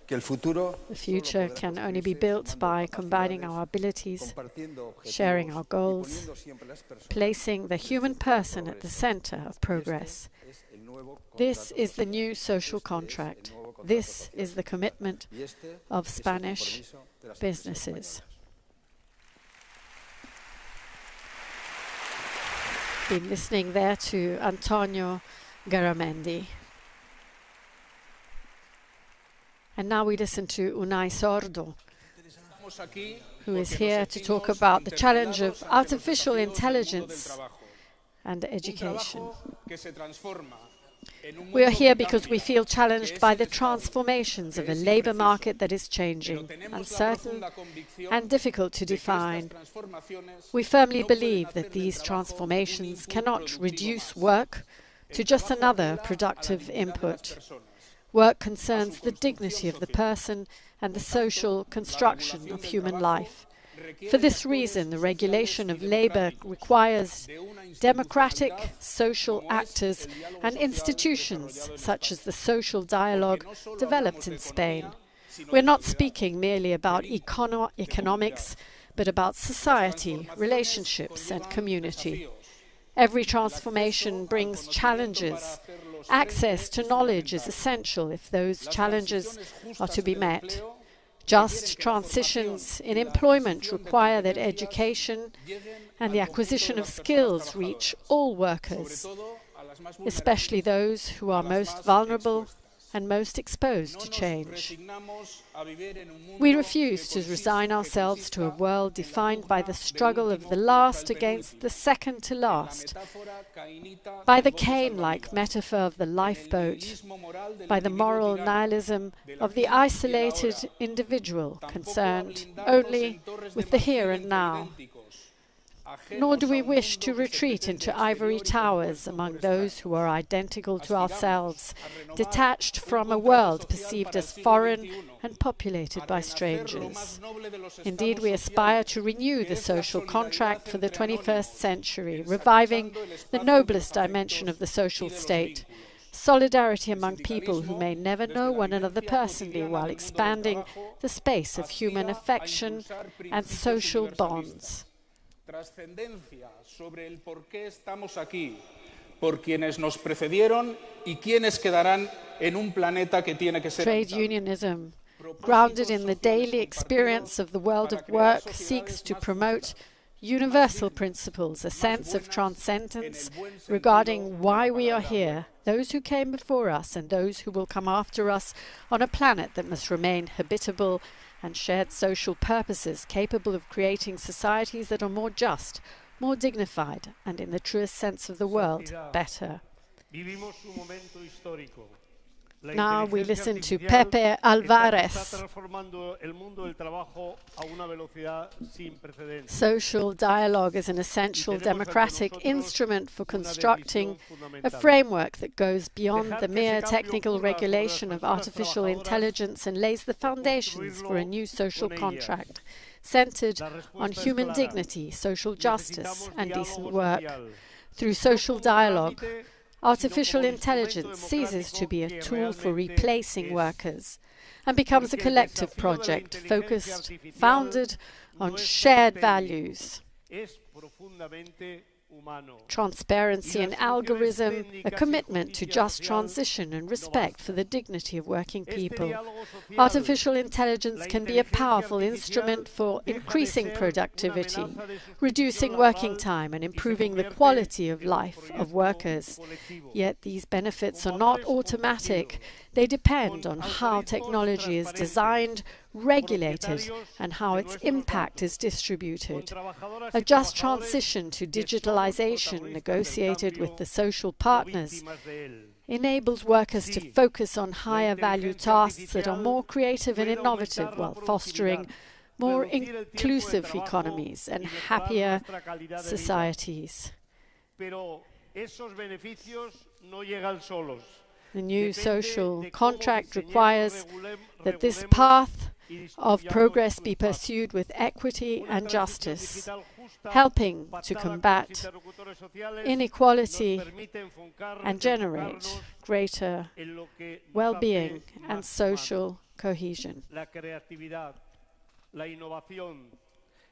The future can only be built by combining our abilities, sharing our goals, placing the human person at the center of progress. This is the new social contract. This is the commitment of Spanish businesses. Been listening there to Antonio Garamendi. And now we listen to Unai Sordo, who is here to talk about the challenge of artificial intelligence and education. We are here because we feel challenged by the transformations of a labour market that is changing, uncertain and difficult to define. We firmly believe that these transformations cannot reduce work to just another productive input. Work concerns the dignity of the person and the social construction of human life. For this reason, the regulation of labour requires democratic social actors and institutions such as the social dialogue developed in Spain. We're not speaking merely about economics, but about society, relationships and community. Every transformation brings challenges. Access to knowledge is essential if those challenges are to be met. Just transitions in employment require that education and the acquisition of skills reach all workers, especially those who are most vulnerable and most exposed to change. We refuse to resign ourselves to a world defined by the struggle of the last against the second to last, by the Cain-like metaphor of the lifeboat, by the moral nihilism of the isolated individual concerned only with the here and now. Nor do we wish to retreat into ivory towers among those who are identical to ourselves, detached from a world perceived as foreign and populated by strangers. Indeed, we aspire to renew the social contract for the 21st century, reviving the noblest dimension of the social state, solidarity among people who may never know one another personally, while expanding the space of human affection and social bonds. Trascendencia sobre el por qué estamos aquí, por quienes nos precedieron y quienes quedarán en un planeta que tiene que ser Trade unionism, grounded in the daily experience of the world of work, seeks to promote universal principles, a sense of transcendence regarding why we are here, those who came before us and those who will come after us, on a planet that must remain habitable and shared social purposes capable of creating societies that are more just, more dignified, and in the truest sense of the word, better. Now we listen to Pepe Alvarez. Social dialogue is an essential democratic instrument for constructing a framework that goes beyond the mere technical regulation of artificial intelligence and lays the foundations for a new social contract centered on human dignity, social justice, and decent work. Through social dialogue, artificial intelligence ceases to be a tool for replacing workers and becomes a collective project founded on shared values, transparency and algorithm, a commitment to just transition and respect for the dignity of working people. Artificial intelligence can be a powerful instrument for increasing productivity, reducing working time and improving the quality of life of workers. Yet these benefits are not automatic. They depend on how technology is designed, regulated, and how its impact is distributed. A just transition to digitalization, negotiated with the social partners, enables workers to focus on higher value tasks that are more creative and innovative, while fostering more inclusive economies and happier societies. The new social contract requires that this path of progress be pursued with equity and justice. helping to combat inequality and generate greater well-being and social cohesion. La creatividad, la innovación,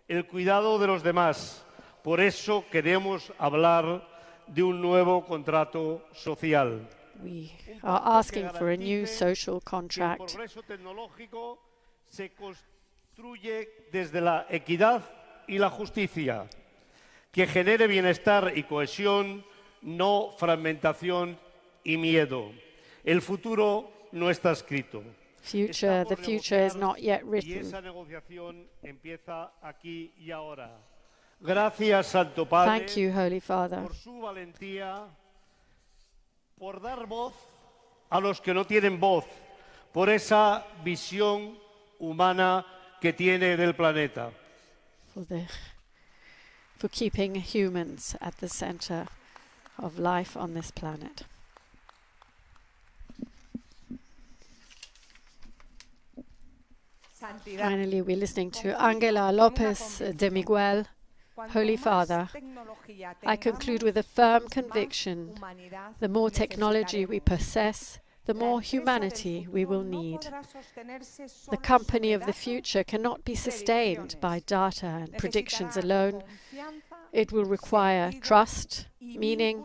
el cuidado de los demás. Por eso queremos hablar de un nuevo contrato social. We are asking for a new social contract. El progreso tecnológico se construye desde la equidad y la justicia, que genere bienestar y cohesión, no fragmentación y miedo. El futuro no está escrito. The future is not yet Y written. esa negociación empieza aquí y ahora. Gracias, Santo Padre, Thank you, Holy Father, por su valentía, por dar voz a los que no tienen voz, por esa visión humana que tiene del planeta. for keeping humans at the center of life on this planet. Finally, we're listening to Angela Lopez de Miguel. Holy Father, I conclude with a firm conviction: the more technology we possess, the more humanity we will need. The company of the future cannot be sustained by data and predictions alone. It will require trust, meaning,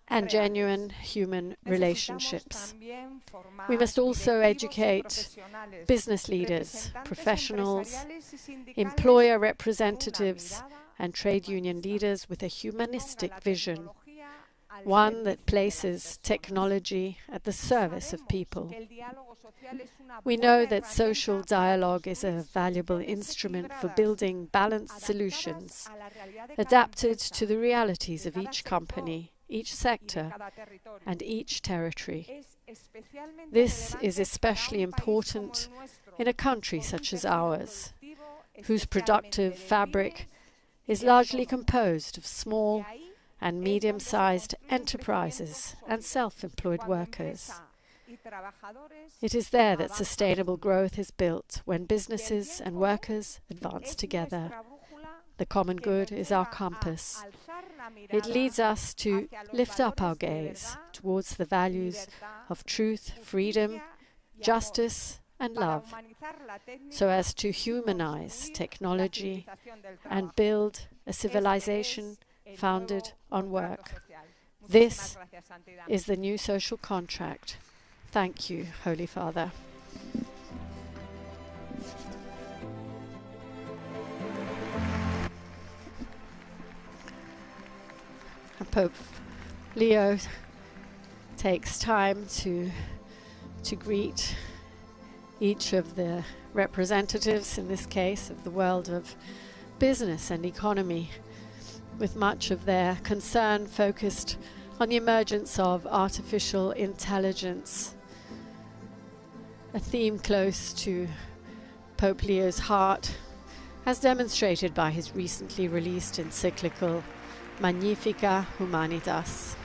and genuine human relationships. We must also educate business leaders, professionals, employer representatives, and trade union leaders with a humanistic vision, one that places technology at the service of people. We know that social dialogue is a valuable instrument for building balanced solutions, adapted to the realities of each company, each sector, and each territory. This is especially important in a country such as ours, whose productive fabric is largely composed of small and medium-sized enterprises and self-employed workers. It is there that sustainable growth is built, when businesses and workers advance together. The common good is our compass. It leads us to lift up our gaze towards the values of truth, freedom, justice, and love, so as to humanize technology and build a civilization founded on work. This is the new social contract. Thank you, Holy Father. And Pope Leo takes time to greet each of the representatives, in this case, of the world of business and economy, with much of their concern focused on the emergence of artificial intelligence, a theme close to Pope Leo's heart, as demonstrated by his recently released encyclical Magnificat Humanitas.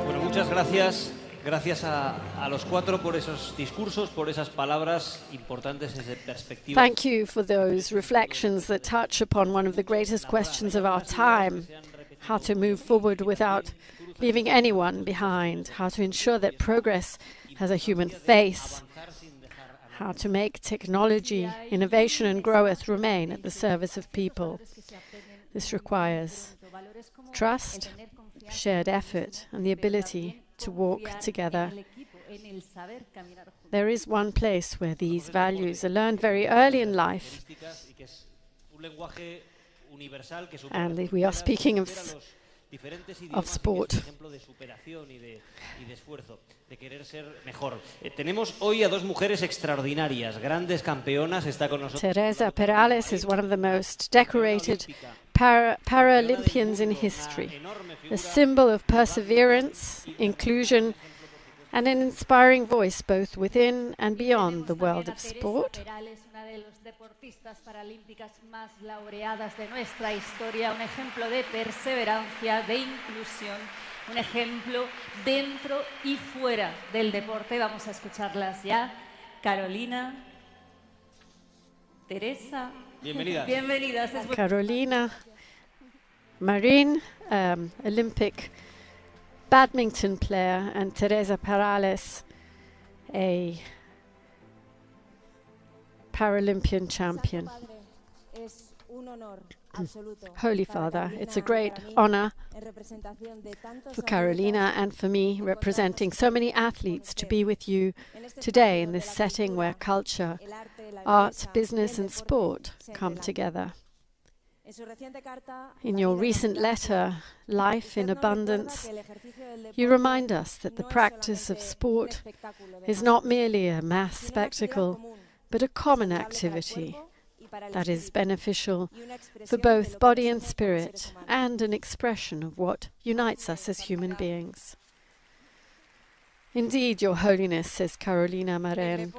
Bueno, muchas gracias. Gracias a los cuatro por esos discursos, por esas palabras importantes desde perspectiva. Thank you for those reflections that touch upon one of the greatest questions of our time: how to move forward without leaving anyone behind, how to ensure that progress has a human face, how to make technology, innovation and growth remain at the service of people. This requires trust, shared effort, and the ability to walk together. There is one place where these values are learned very early in life, and we are speaking of sport. Tenemos hoy a dos mujeres extraordinarias, grandes campeonas. Está con nosotros Teresa Perales is one of the most decorated Paralympians in history, a symbol of perseverance, inclusion, and an inspiring voice both within and beyond the world of sport. Una de los deportistas paralímpicas más laureadas de nuestra historia, un ejemplo de perseverancia, de inclusión, un ejemplo dentro y fuera del deporte. Vamos a escucharlas ya. Carolina, Teresa. Bienvenidas. Bienvenidas. Carolina, Marin, Olympic badminton player, and Teresa Perales, a Paralympian champion. Holy Father, it's a great honor for Carolina and for me, representing so many athletes, to be with you today in this setting where culture, art, business and sport come together. In your recent letter, Life in Abundance, you remind us that the practice of sport is not merely a mass spectacle, but a common activity that is beneficial for both body and spirit, and an expression of what unites us as human beings. Indeed, Your Holiness, says Carolina Marin,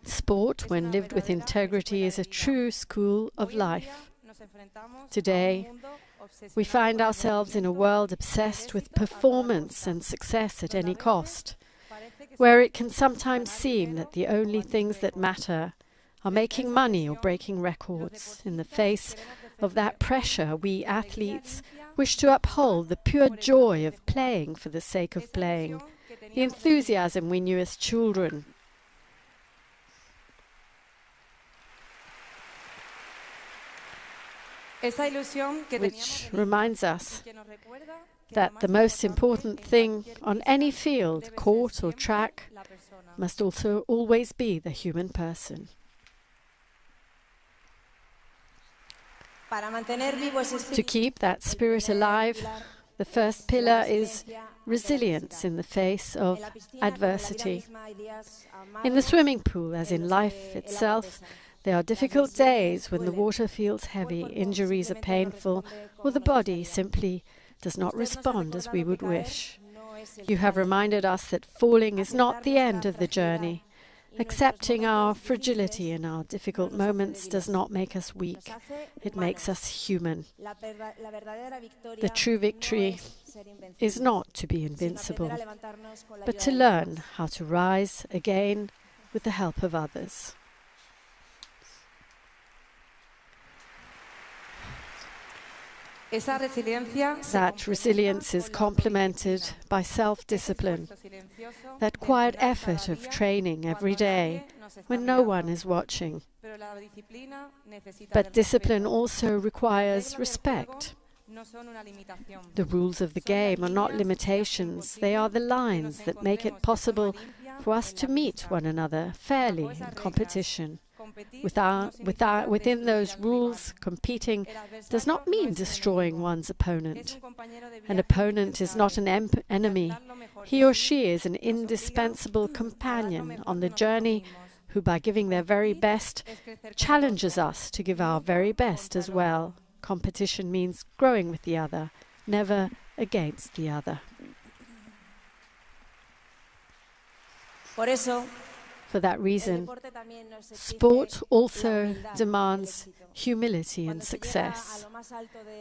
sport, when lived with integrity, is a true school of life. Today, we find ourselves in a world obsessed with performance and success at any cost, where it can sometimes seem that the only things that matter are making money or breaking records. In the face of that pressure, we athletes wish to uphold the pure joy of playing for the sake of playing, the enthusiasm we knew as children. Which reminds us that the most important thing on any field, court or track, must also always be the human person. To keep that spirit alive, the first pillar is resilience in the face of adversity. In the swimming pool, as in life itself, there are difficult days when the water feels heavy, injuries are painful, or the body simply does not respond as we would wish. You have reminded us that falling is not the end of the journey. Accepting our fragility in our difficult moments does not make us weak. It makes us human. The true victory is not to be invincible, but to learn how to rise again with the help of others. That resilience is complemented by self-discipline, that quiet effort of training every day when no one is watching. But discipline also requires respect. The rules of the game are not limitations, they are the lines that make it possible for us to meet one another fairly in competition. Within those rules, competing does not mean destroying one's opponent. An opponent is not an enemy. He or she is an indispensable companion on the journey who, by giving their very best, challenges us to give our very best as well. Competition means growing with the other, never against the other. For that reason, sport also demands humility and success.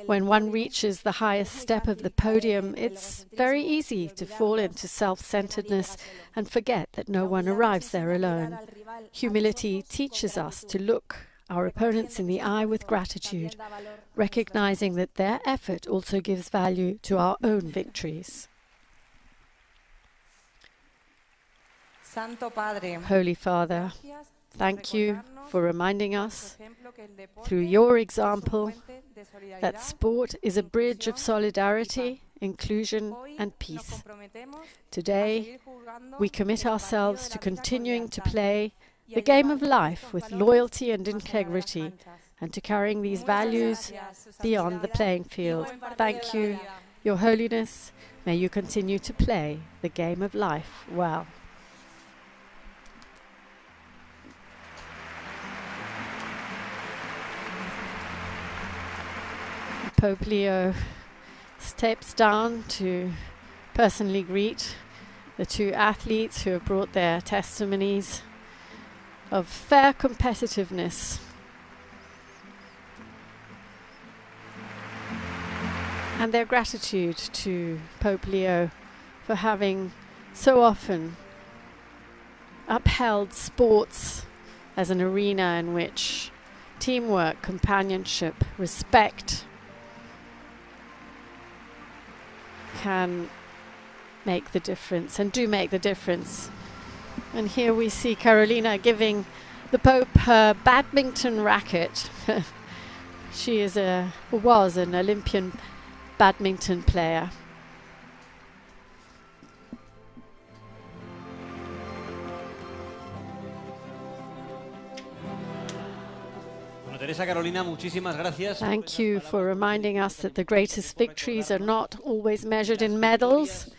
When one reaches the highest step of the podium, it's very easy to fall into self-centeredness and forget that no one arrives there alone. Humility teaches us to look our opponents in the eye with gratitude, recognizing that their effort also gives value to our own victories. Holy Father, thank you for reminding us, through your example, that sport is a bridge of solidarity, inclusion and peace. Today, we commit ourselves to continuing to play the game of life with loyalty and integrity, and to carrying these values beyond the playing field. Thank you, Your Holiness. May you continue to play the game of life well. Pope Leo steps down to personally greet the two athletes who have brought their testimonies of fair competitiveness and their gratitude to Pope Leo for having so often upheld sports as an arena in which teamwork, companionship, respect can make the difference and do make the difference. And here we see Carolina giving the Pope her badminton racket. She was an Olympian badminton player. Teresa Carolina, muchísimas gracias. Thank you for reminding us that the greatest victories are not always measured in medals.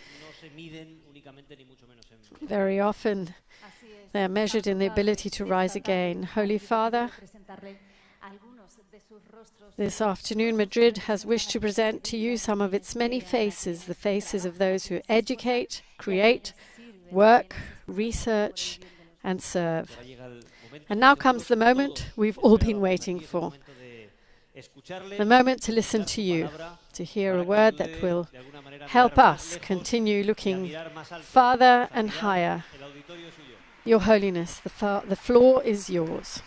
Very often they are measured in the ability to rise again. Holy Father, this afternoon Madrid has wished to present to you some of its many faces, the faces of those who educate, create, work, research and serve. And now comes the moment we've all been waiting for. The moment to listen to you, to hear a word that will help us continue looking farther and higher. Your Holiness, the floor is yours.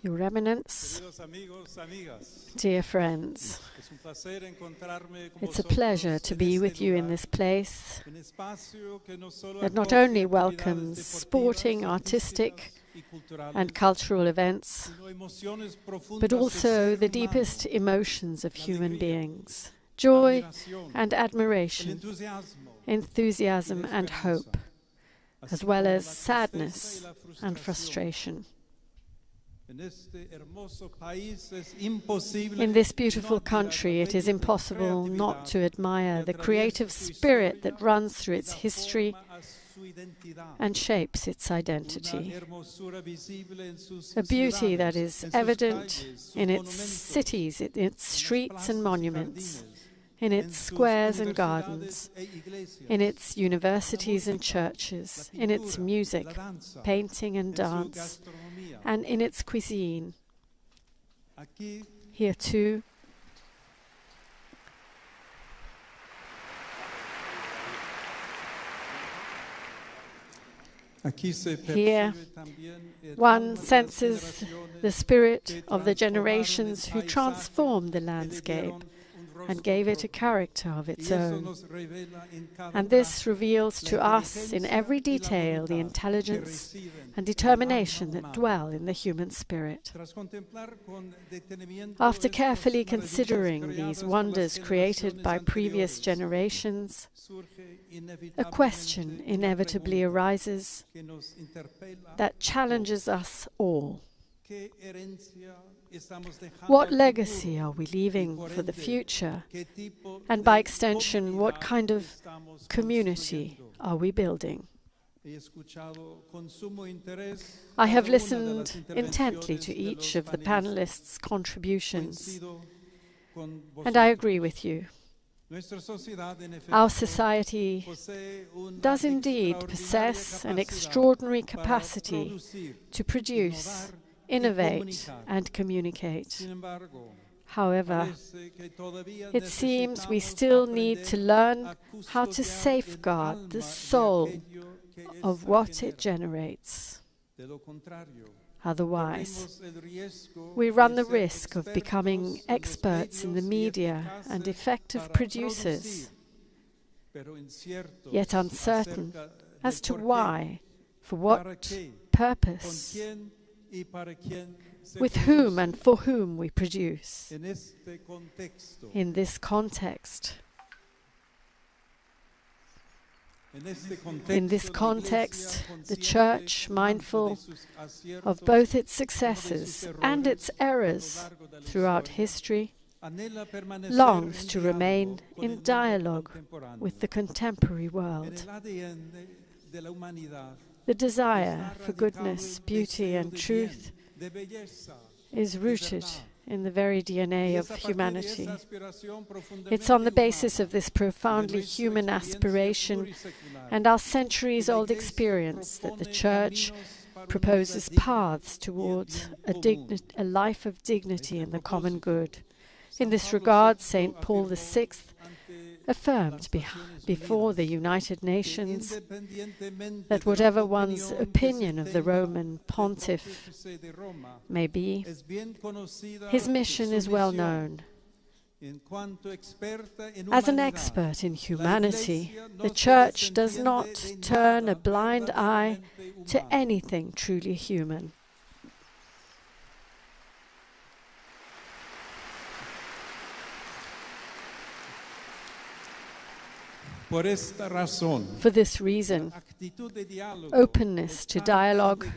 Your Eminence, dear friends, it's a pleasure to be with you in this place that not only welcomes sporting, artistic and cultural events, but also the deepest emotions of human beings, joy and admiration, enthusiasm and hope, as well as sadness and frustration. In this beautiful country, it is impossible not to admire the creative spirit that runs through its history and shapes its identity. A beauty that is evident in its cities, in its streets and monuments, in its squares and gardens, in its universities and churches, in its music, painting and dance, and in its cuisine. Here too, here one senses the spirit of the generations who transformed the landscape and gave it a character of its own. And this reveals to us in every detail the intelligence and determination that dwell in the human spirit. After carefully considering these wonders created by previous generations, a question inevitably arises that challenges us all. What legacy are we leaving for the future? And by extension, what kind of community are we building? I have listened intently to each of the panelists' contributions, and I agree with you. Our society does indeed possess an extraordinary capacity to produce, innovate and communicate. However, it seems we still need to learn how to safeguard the soul of what it generates. Otherwise, we run the risk of becoming experts in the media and effective producers, yet uncertain as to why, for what purpose, with whom and for whom we produce. In this context, In this context, the Church, mindful of both its successes and its errors throughout history, longs to remain in dialogue with the contemporary world. The desire for goodness, beauty, and truth is rooted in the very DNA of humanity. It's on the basis of this profoundly human aspiration and our centuries-old experience that the Church proposes paths towards a life of dignity and the common good. In this regard, St. Paul VI affirmed before the United Nations that whatever one's opinion of the Roman pontiff may be, his mission is well known. As an expert in humanity, the Church does not turn a blind eye to anything truly human. For this reason, openness to dialogue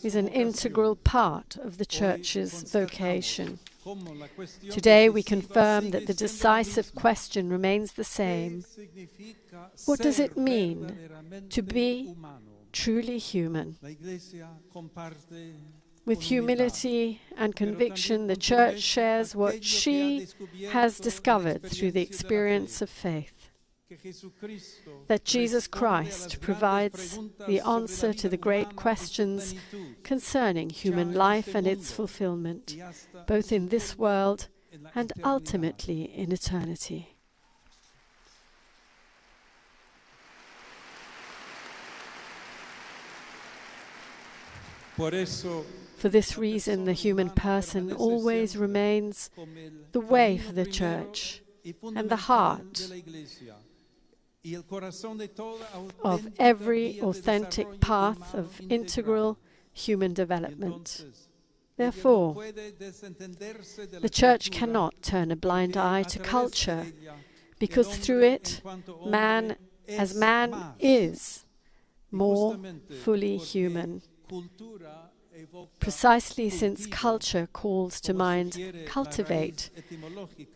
is an integral part of the Church's vocation. Today we confirm that the decisive question remains the same. What does it mean to be truly human? With humility and conviction, the Church shares what she has discovered through the experience of faith. That Jesus Christ provides the answer to the great questions concerning human life and its fulfillment, both in this world and ultimately in eternity. For this reason, the human person always remains the way for the Church and the heart of every authentic path of integral human development. Therefore, the Church cannot turn a blind eye to culture, because through it, man is more fully human. Precisely since culture calls to mind cultivate,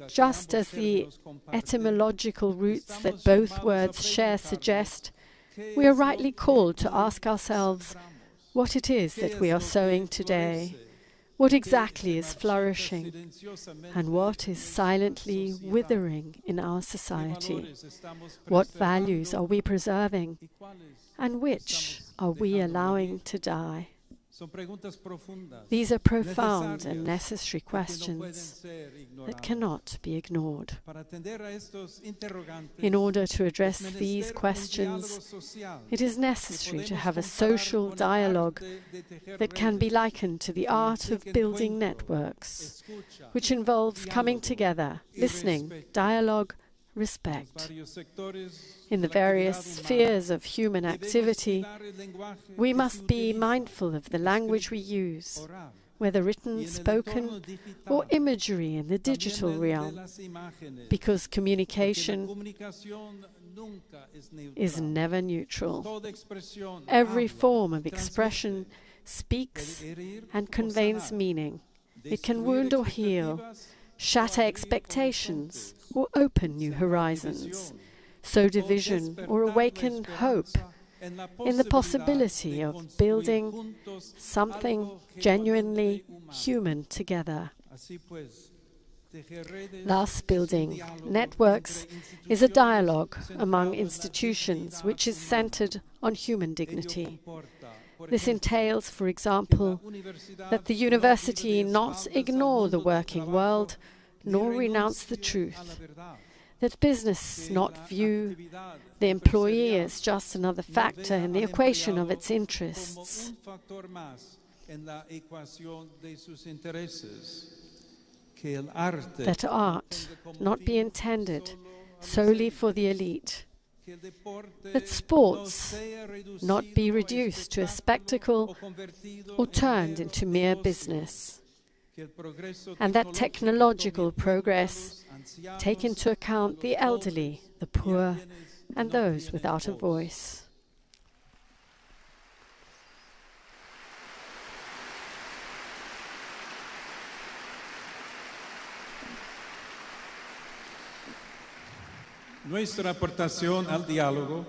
just as the etymological roots that both words share suggest, we are rightly called to ask ourselves what it is that we are sowing today, what exactly is flourishing, and what is silently withering in our society. What values are we preserving, and which are we allowing to die? These are profound and necessary questions that cannot be ignored. In order to address these questions, it is necessary to have a social dialogue that can be likened to the art of building networks, which involves coming together, listening, dialogue, respect. In the various spheres of human activity, we must be mindful of the language we use, whether written, spoken, or imagery in the digital realm, because communication is never neutral. Every form of expression speaks and conveys meaning. It can wound or heal, shatter expectations, or open new horizons, sow division or awaken hope in the possibility of building something genuinely human together. Thus, building networks is a dialogue among institutions which is centered on human dignity. This entails, for example, that the university not ignore the working world nor renounce the truth, that business not view the employee as just another factor in the equation of its interests, that art not be intended solely for the elite, that sports not be reduced to a spectacle or turned into mere business, and that technological progress take into account the elderly, the poor, and those without a voice. Nuestra aportación al diálogo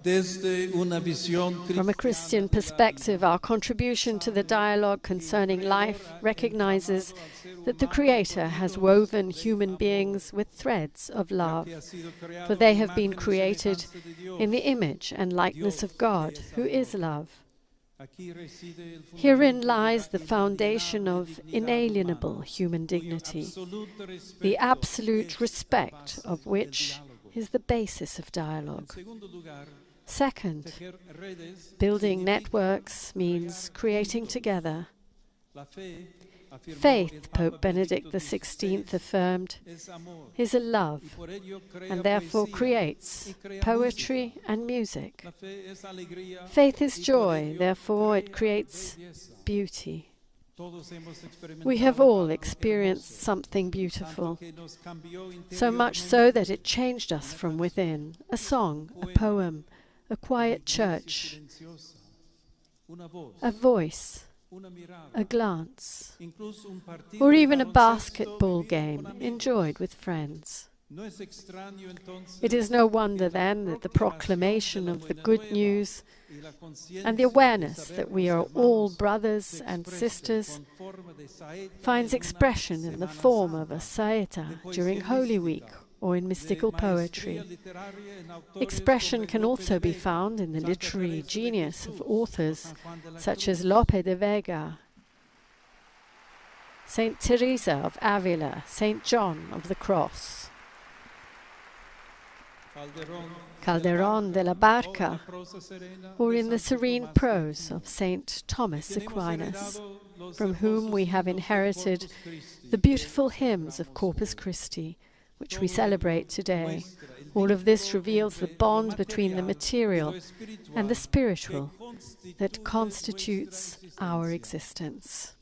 desde una visión From a Christian perspective, our contribution to the dialogue concerning life recognizes that the Creator has woven human beings with threads of love, for they have been created in the image and likeness of God, who is love. Herein lies the foundation of inalienable human dignity, the absolute respect of which is the basis of dialogue. Second, building networks means creating together. Faith, Pope Benedict XVI affirmed, is a love, and therefore creates poetry and music. Faith is joy, therefore it creates beauty. We have all experienced something beautiful, so much so that it changed us from within, a song, a poem, a quiet church, a voice, a glance, or even a basketball game enjoyed with friends. It is no wonder then that the proclamation of the good news and the awareness that we are all brothers and sisters finds expression in the form of a saeta during Holy Week or in mystical poetry. Expression can also be found in the literary genius of authors such as Lope de Vega, Saint Teresa of Avila, Saint John of the Cross, Calderón de la Barca, or in the serene prose of Saint Thomas Aquinas, from whom we have inherited the beautiful hymns of Corpus Christi, which we celebrate today. All of this reveals the bond between the material and the spiritual that constitutes our existence.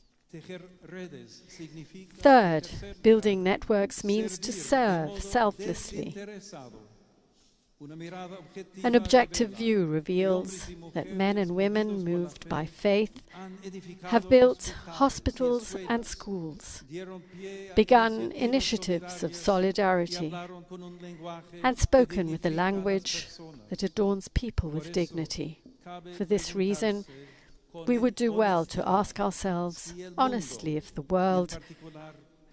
Third, building networks means to serve selflessly. An objective view reveals that men and women moved by faith have built hospitals and schools, begun initiatives of solidarity, and spoken with a language that adorns people with dignity. For this reason, we would do well to ask ourselves honestly if the world,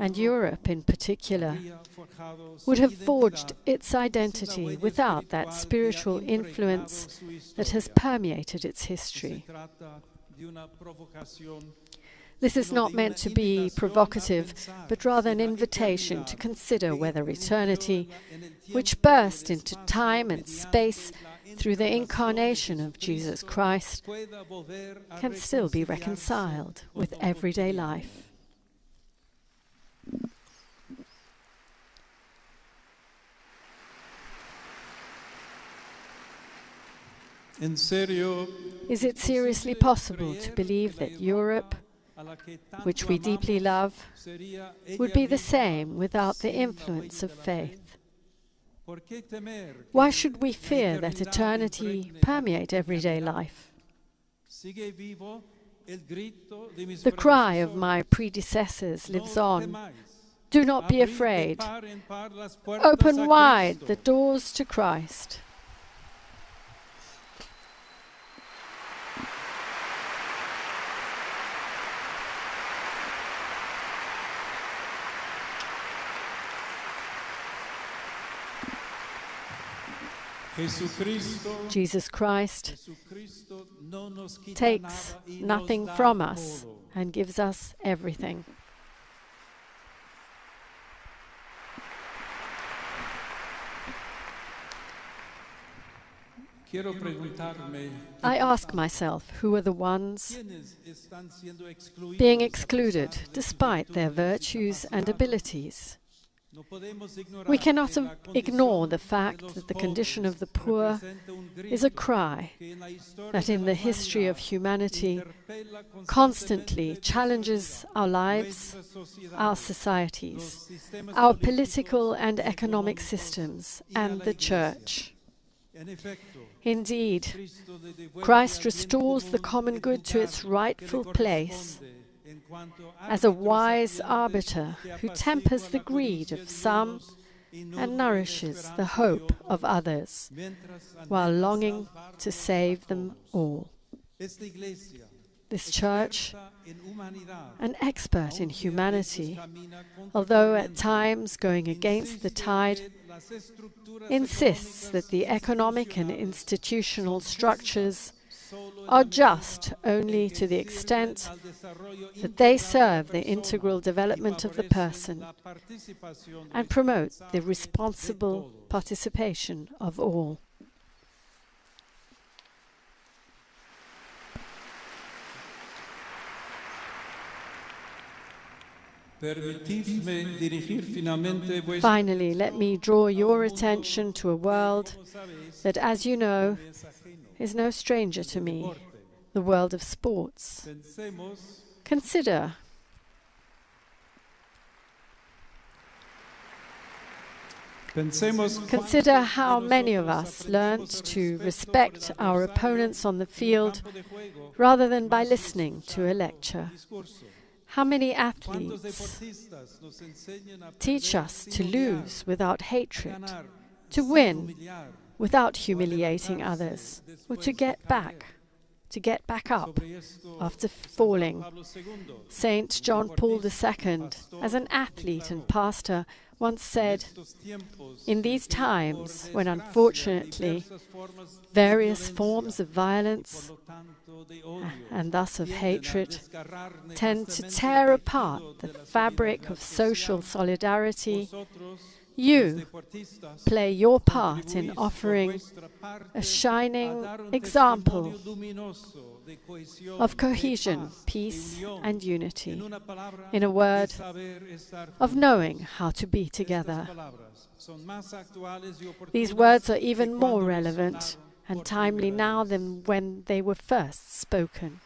and Europe in particular, would have forged its identity without that spiritual influence that has permeated its history. This is not meant to be provocative, but rather an invitation to consider whether eternity, which burst into time and space through the incarnation of Jesus Christ, can still be reconciled with everyday life. Is it seriously possible to believe that Europe, which we deeply love, would be the same without the influence of faith? Why should we fear that eternity permeate everyday life? The cry of my predecessors lives on. Do not be afraid. Open wide the doors to Christ. Jesus Christ takes nothing from us and gives us everything. I ask myself, who are the ones being excluded despite their virtues and abilities? We cannot ignore the fact that the condition of the poor is a cry that in the history of humanity constantly challenges our lives, our societies, our political and economic systems, and the Church. Indeed, Christ restores the common good to its rightful place as a wise arbiter who tempers the greed of some and nourishes the hope of others, while longing to save them all. This church, an expert in humanity, although at times going against the tide, insists that the economic and institutional structures are just only to the extent that they serve the integral development of the person and promote the responsible participation of all. Finally, let me draw your attention to a world that, as you know, is no stranger to me, the world of sports. Consider how many of us learnt to respect our opponents on the field rather than by listening to a lecture. How many athletes teach us to lose without hatred, to win without humiliating others, or to get back up after falling. Saint John Paul II, as an athlete and pastor, once said, "In these times, when unfortunately various forms of violence and thus of hatred tend to tear apart the fabric of social solidarity, you play your part in offering a shining example of cohesion, peace, and unity. In a word, of knowing how to be together." These words are even more relevant and timely now than when they were first spoken.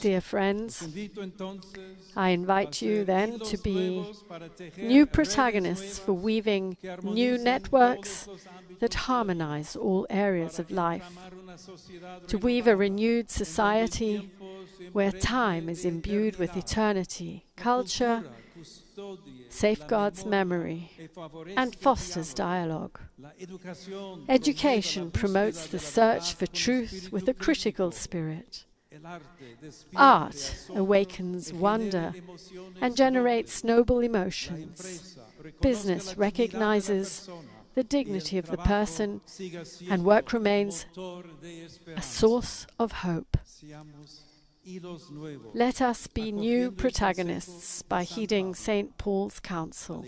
Dear friends, I invite you then to be new protagonists for weaving new networks that harmonize all areas of life, to weave a renewed society where time is imbued with eternity, culture safeguards memory and fosters dialogue. Education promotes the search for truth with a critical spirit. Art awakens wonder and generates noble emotions. Business recognizes the dignity of the person, and work remains a source of hope. Let us be new protagonists by heeding St. Paul's counsel.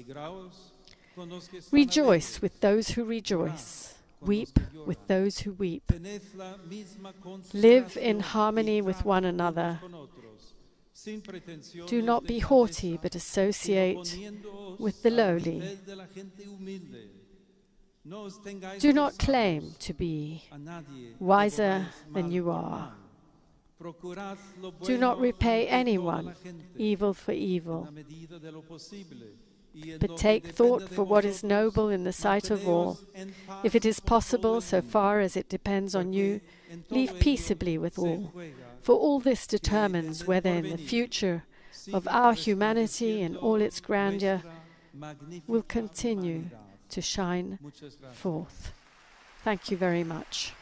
Rejoice with those who rejoice. Weep with those who weep. Live in harmony with one another. Do not be haughty, but associate with the lowly. Do not claim to be wiser than you are. Do not repay anyone evil for evil, but take thought for what is noble in the sight of all. If it is possible, so far as it depends on you, live peaceably with all. For all this determines whether in the future of our humanity in all its grandeur will continue to shine forth. Thank you very much.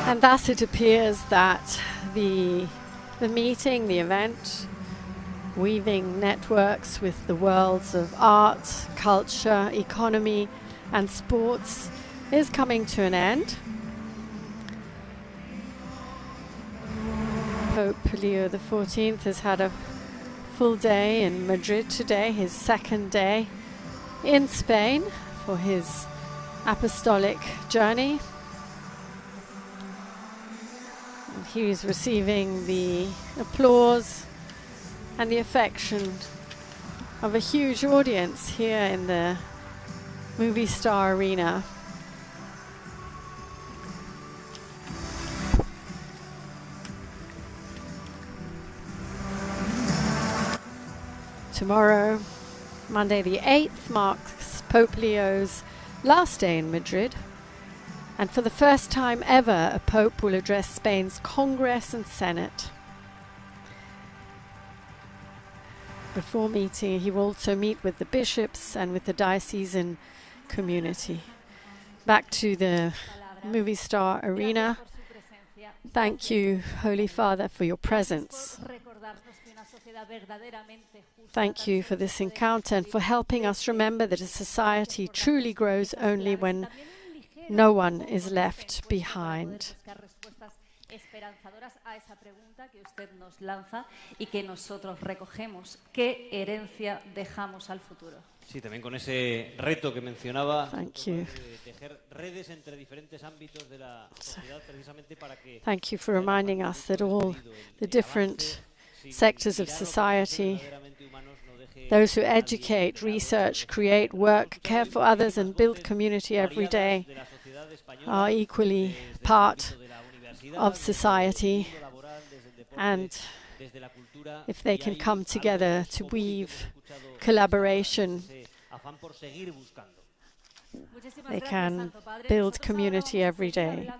And thus it appears that the meeting, the event, weaving networks with the worlds of art, culture, economy, and sports, is coming to an end. Pope Leo XIV has had a full day in Madrid today, his second day in Spain for his apostolic journey. And he is receiving the applause and the affection of a huge audience here in the Movie Star Arena. Tomorrow, Monday the 8th, marks Pope Leo's last day in Madrid. And for the first time ever, a Pope will address Spain's Congress and Senate. Before meeting, he will also meet with the bishops and with the diocesan community. Back to the Movie Star Arena. Thank you, Holy Father, for your presence. Thank you for this encounter and for helping us remember that a society truly grows only when no one is left behind. Esperanzadoras a esa pregunta que usted nos lanza y que nosotros recogemos. ¿Qué herencia dejamos al futuro? Sí, también con ese reto que mencionaba, de tejer redes entre diferentes ámbitos de la sociedad precisamente para que... Thank you for reminding us that all the different sectors of society, those who educate, research, create, work, care for others and build community every day are equally part of society, and if they can come together to weave collaboration, they can build community every day.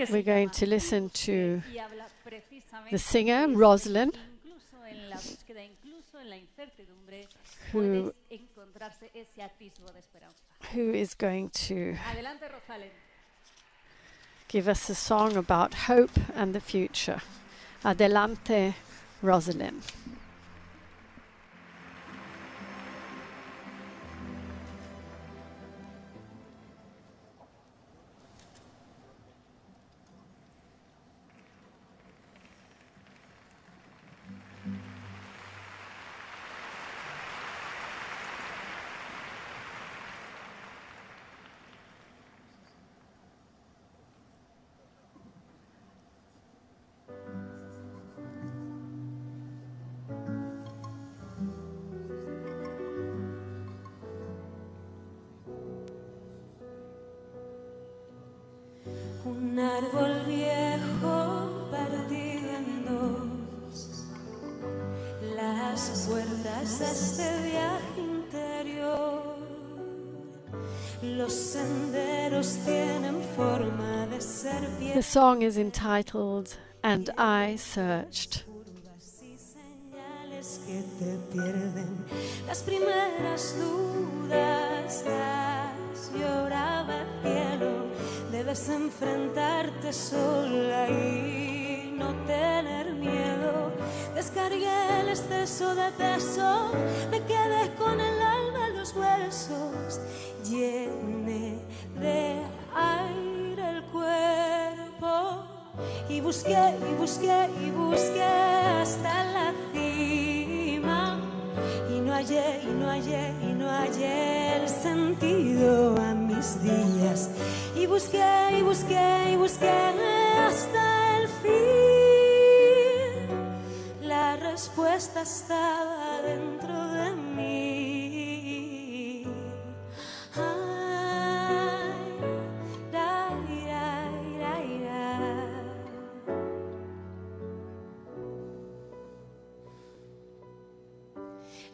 We're going to listen to the singer Rosalind, who is going to give us a song about hope and the future. Adelante, Rosalind. Un árbol viejo partido en dos, las puertas de este viaje interior, los senderos tienen forma de serpiente. The song is entitled "And I Searched." Que te pierden las primeras dudas, las lloraba el cielo. Debes enfrentarte sola y no tener miedo. Descargué el exceso de peso, me quedé con el alma en los huesos, llené de aire el cuerpo y busqué y busqué y busqué hasta la cima y no hallé y no hallé y no hallé el sentido a mis días y busqué y busqué y busqué hasta el fin. La respuesta estaba dentro de mí.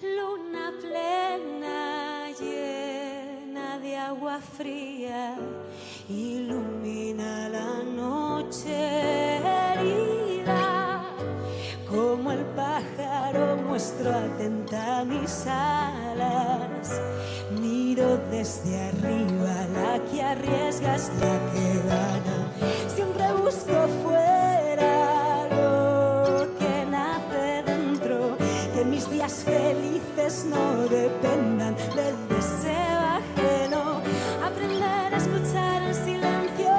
Luna plena llena de agua fría ilumina la noche herida. Como el pájaro muestro atenta mis alas. Miro desde arriba, la que arriesga es la que gana. Siempre busco busco fuera lo que nace dentro, que mis días felices no dependan del deseo ajeno. Aprender a escuchar en silencio,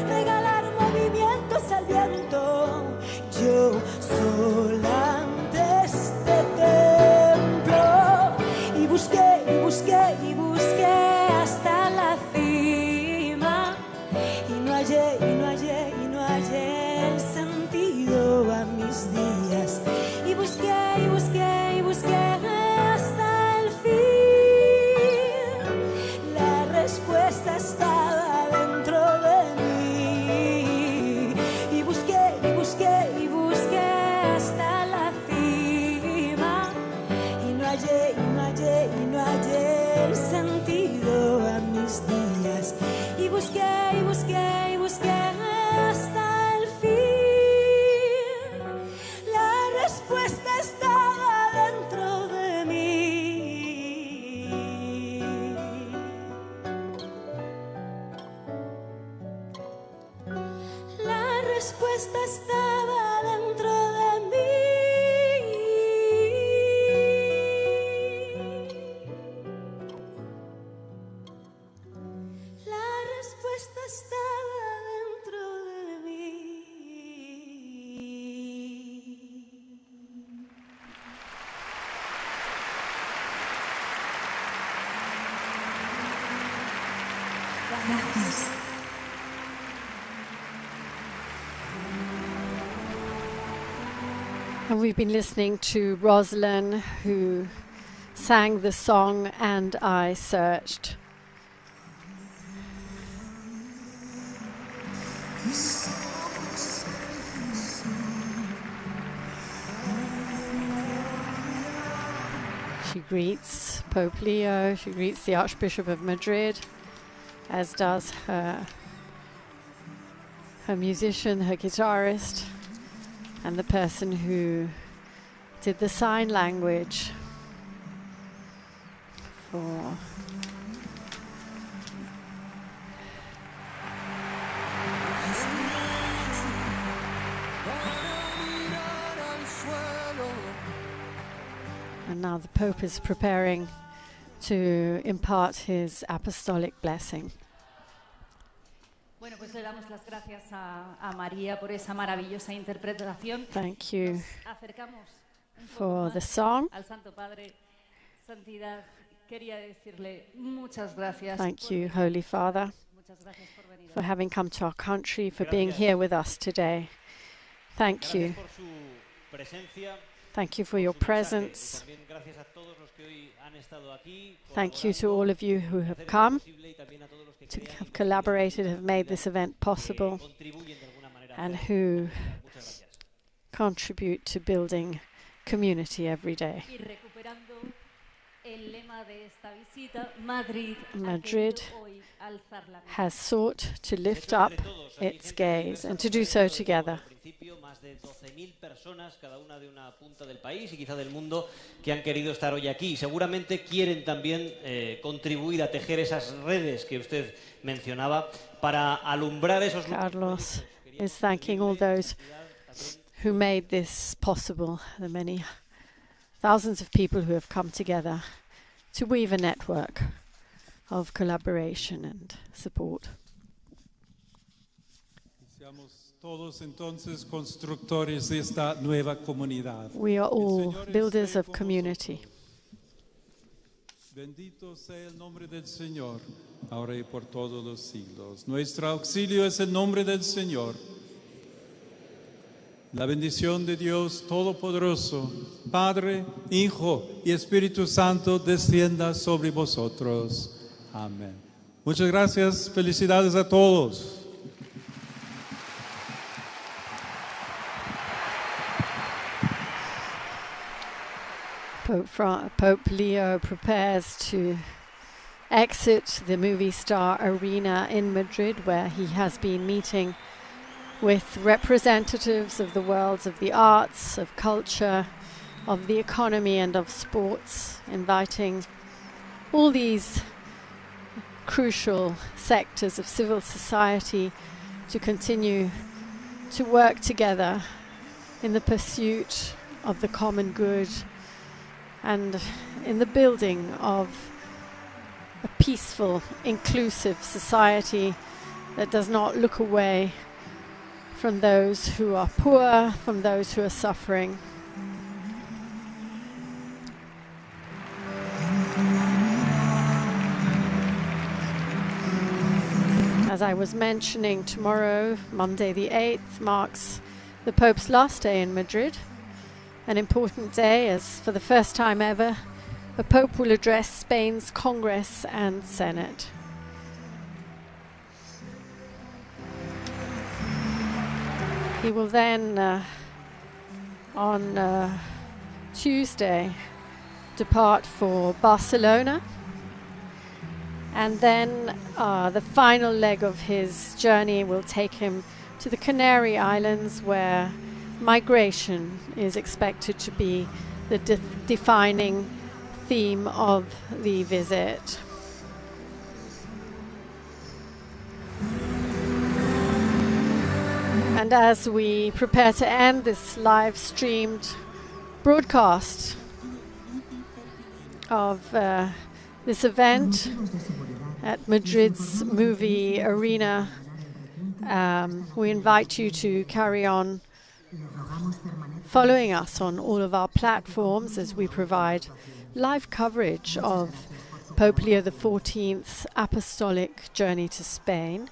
regalar movimientos al viento. Yo sola ante este templo, y busqué, y busqué, y busqué hasta la cima, y no hallé, y no hallé, y no hallé el sentido a mis días, y busqué, y busqué, y busqué hasta el fin. La respuesta estaba dentro de mí, y busqué, y busqué, y busqué hasta la cima, y no hallé, y no hallé, y no hallé el sentido a mis días, y busqué, y busqué, y busqué hasta el fin. La respuesta estaba dentro de mí. La respuesta estaba dentro de mí. La respuesta estaba dentro de mí. Gracias. And we've been listening to Rosalind, who sang the song And I Searched. She greets Pope Leo, she greets the Archbishop of Madrid, as does her musician, her guitarist, and the person who did the sign language for and now the Pope is preparing to impart his apostolic blessing. Bueno, pues le damos las gracias a María por esa maravillosa interpretación. Thank you Nos acercamos un poco for más the song. al Santo Padre. Santidad, quería decirle muchas gracias. Thank you, Holy Father, Muchas gracias por venir. for having come to our country, for being here with us today. Thank you. Gracias por su presencia. Thank you for your presence. También gracias a todos los que hoy han estado aquí. Thank you to all of you who have come, to have collaborated, have made this event possible, and who contribute to building community every day. Y recuperando el lema de esta visita, Madrid has sought to lift up its gaze and to do so together. Más de 12.000 personas, cada una de una punta del país y quizá del mundo, que han querido estar hoy aquí. Seguramente quieren también contribuir a tejer esas redes que usted mencionaba para alumbrar esos. Carlos is thanking all those who made this possible, the many thousands of people who have come together to weave a network of collaboration and support. Todos entonces constructores de esta nueva comunidad. We are all builders of community. Bendito sea el nombre del Señor, ahora y por todos los siglos. Nuestro auxilio es el nombre del Señor. La bendición de Dios Todopoderoso, Padre, Hijo y Espíritu Santo, descienda sobre vosotros. Amén. Muchas gracias. Felicidades a todos. Pope Leo prepares to exit the movie star arena in Madrid, where he has been meeting with representatives of the worlds of the arts, of culture, of the economy and of sports, inviting all these crucial sectors of civil society to continue to work together in the pursuit of the common good and in the building of a peaceful, inclusive society that does not look away from those who are poor, from those who are suffering. As I was mentioning, tomorrow, Monday the 8th, marks the Pope's last day in Madrid. An important day as, for the first time ever, the Pope will address Spain's Congress and Senate. He will then, on Tuesday, depart for Barcelona. And then the final leg of his journey will take him to the Canary Islands, where migration is expected to be the defining theme of the visit. And as we prepare to end this live-streamed broadcast of this event at Madrid's movie arena, we invite you to carry on following us on all of our platforms as we provide live coverage of Pope Leo XIV's apostolic journey to Spain.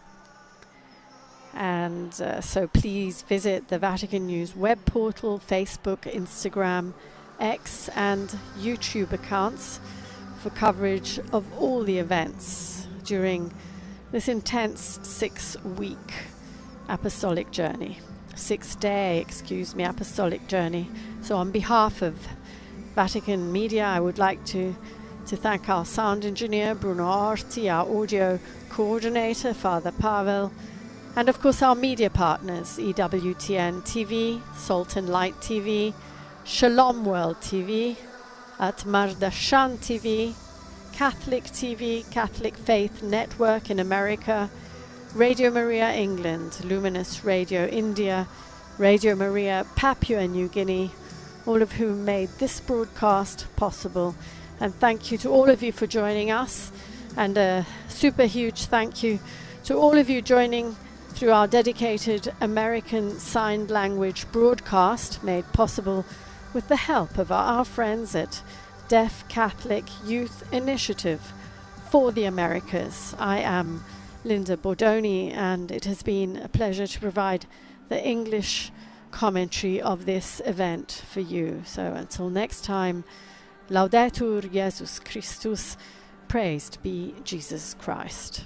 And so please visit the Vatican News web portal, Facebook, Instagram, X and YouTube accounts for coverage of all the events during this intense 6-week apostolic journey. 6-day, apostolic journey. So on behalf of Vatican Media, I would like to thank our sound engineer, Bruno Orti, our audio coordinator, Father PAPAL, and of course our media partners, EWTN TV, Salt and Light TV, Shalom World TV, Atmardashan TV, Catholic TV, Catholic Faith Network in America, Radio Maria England, Luminous Radio India, Radio Maria Papua New Guinea, all of whom made this broadcast possible. And thank you to all of you for joining us, and a super huge thank you to all of you joining through our dedicated American Sign Language broadcast, made possible with the help of our friends at Deaf Catholic Youth Initiative for the Americas. I am Linda Bordoni, and it has been a pleasure to provide the English commentary of this event for you. So until next time, Laudetur Jesus Christus, praised be Jesus Christ.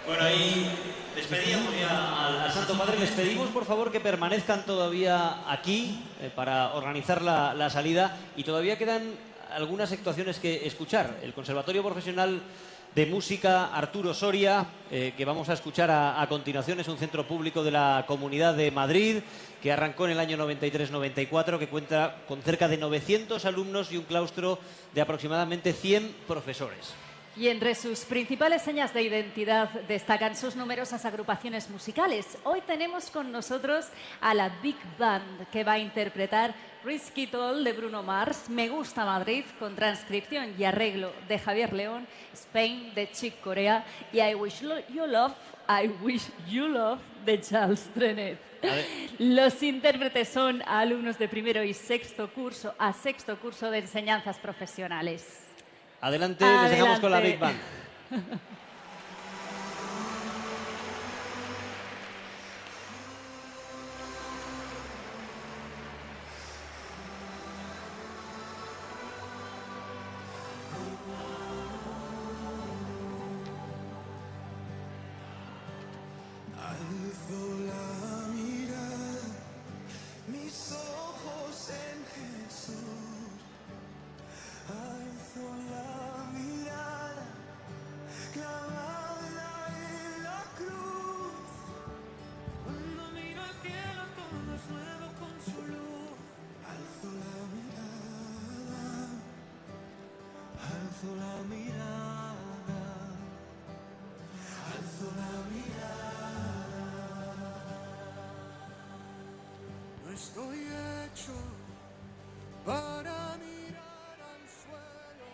Bueno, ahí Les pedíamos ya al Santo Padre, les pedimos por favor que permanezcan todavía aquí para organizar la salida, y todavía quedan algunas actuaciones que escuchar. El Conservatorio Profesional de Música Arturo Soria, que vamos a escuchar a continuación, es un centro público de la Comunidad de Madrid que arrancó en el año 93-94, que cuenta con cerca de 900 alumnos y un claustro de aproximadamente 100 profesores. Y entre sus principales señas de identidad destacan sus numerosas agrupaciones musicales. Hoy tenemos con nosotros a la Big Band, que va a interpretar Risky Toll de Bruno Mars, Me Gusta Madrid, con transcripción y arreglo de Javier León, Spain de Chick Corea y I Wish You Love de Charles Trenet. Los intérpretes son alumnos de primero y sexto curso de enseñanzas profesionales. Adelante, les dejamos con la Big Band. Estoy hecho para mirar al suelo.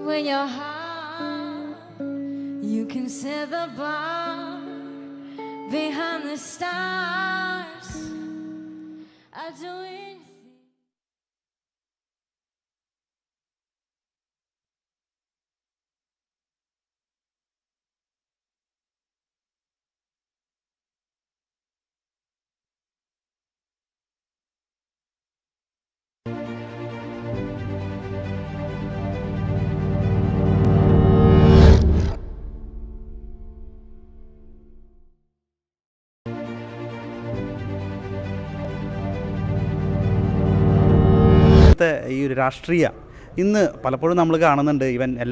When you're high, you can set the bar behind the stars. I do anything. ഈ ഒരു രാഷ്ട്രീയ ഇന്ന് പലപ്പോഴും നമ്മൾ കാണുന്നുണ്ട്. ഇവൻ എല്ലാ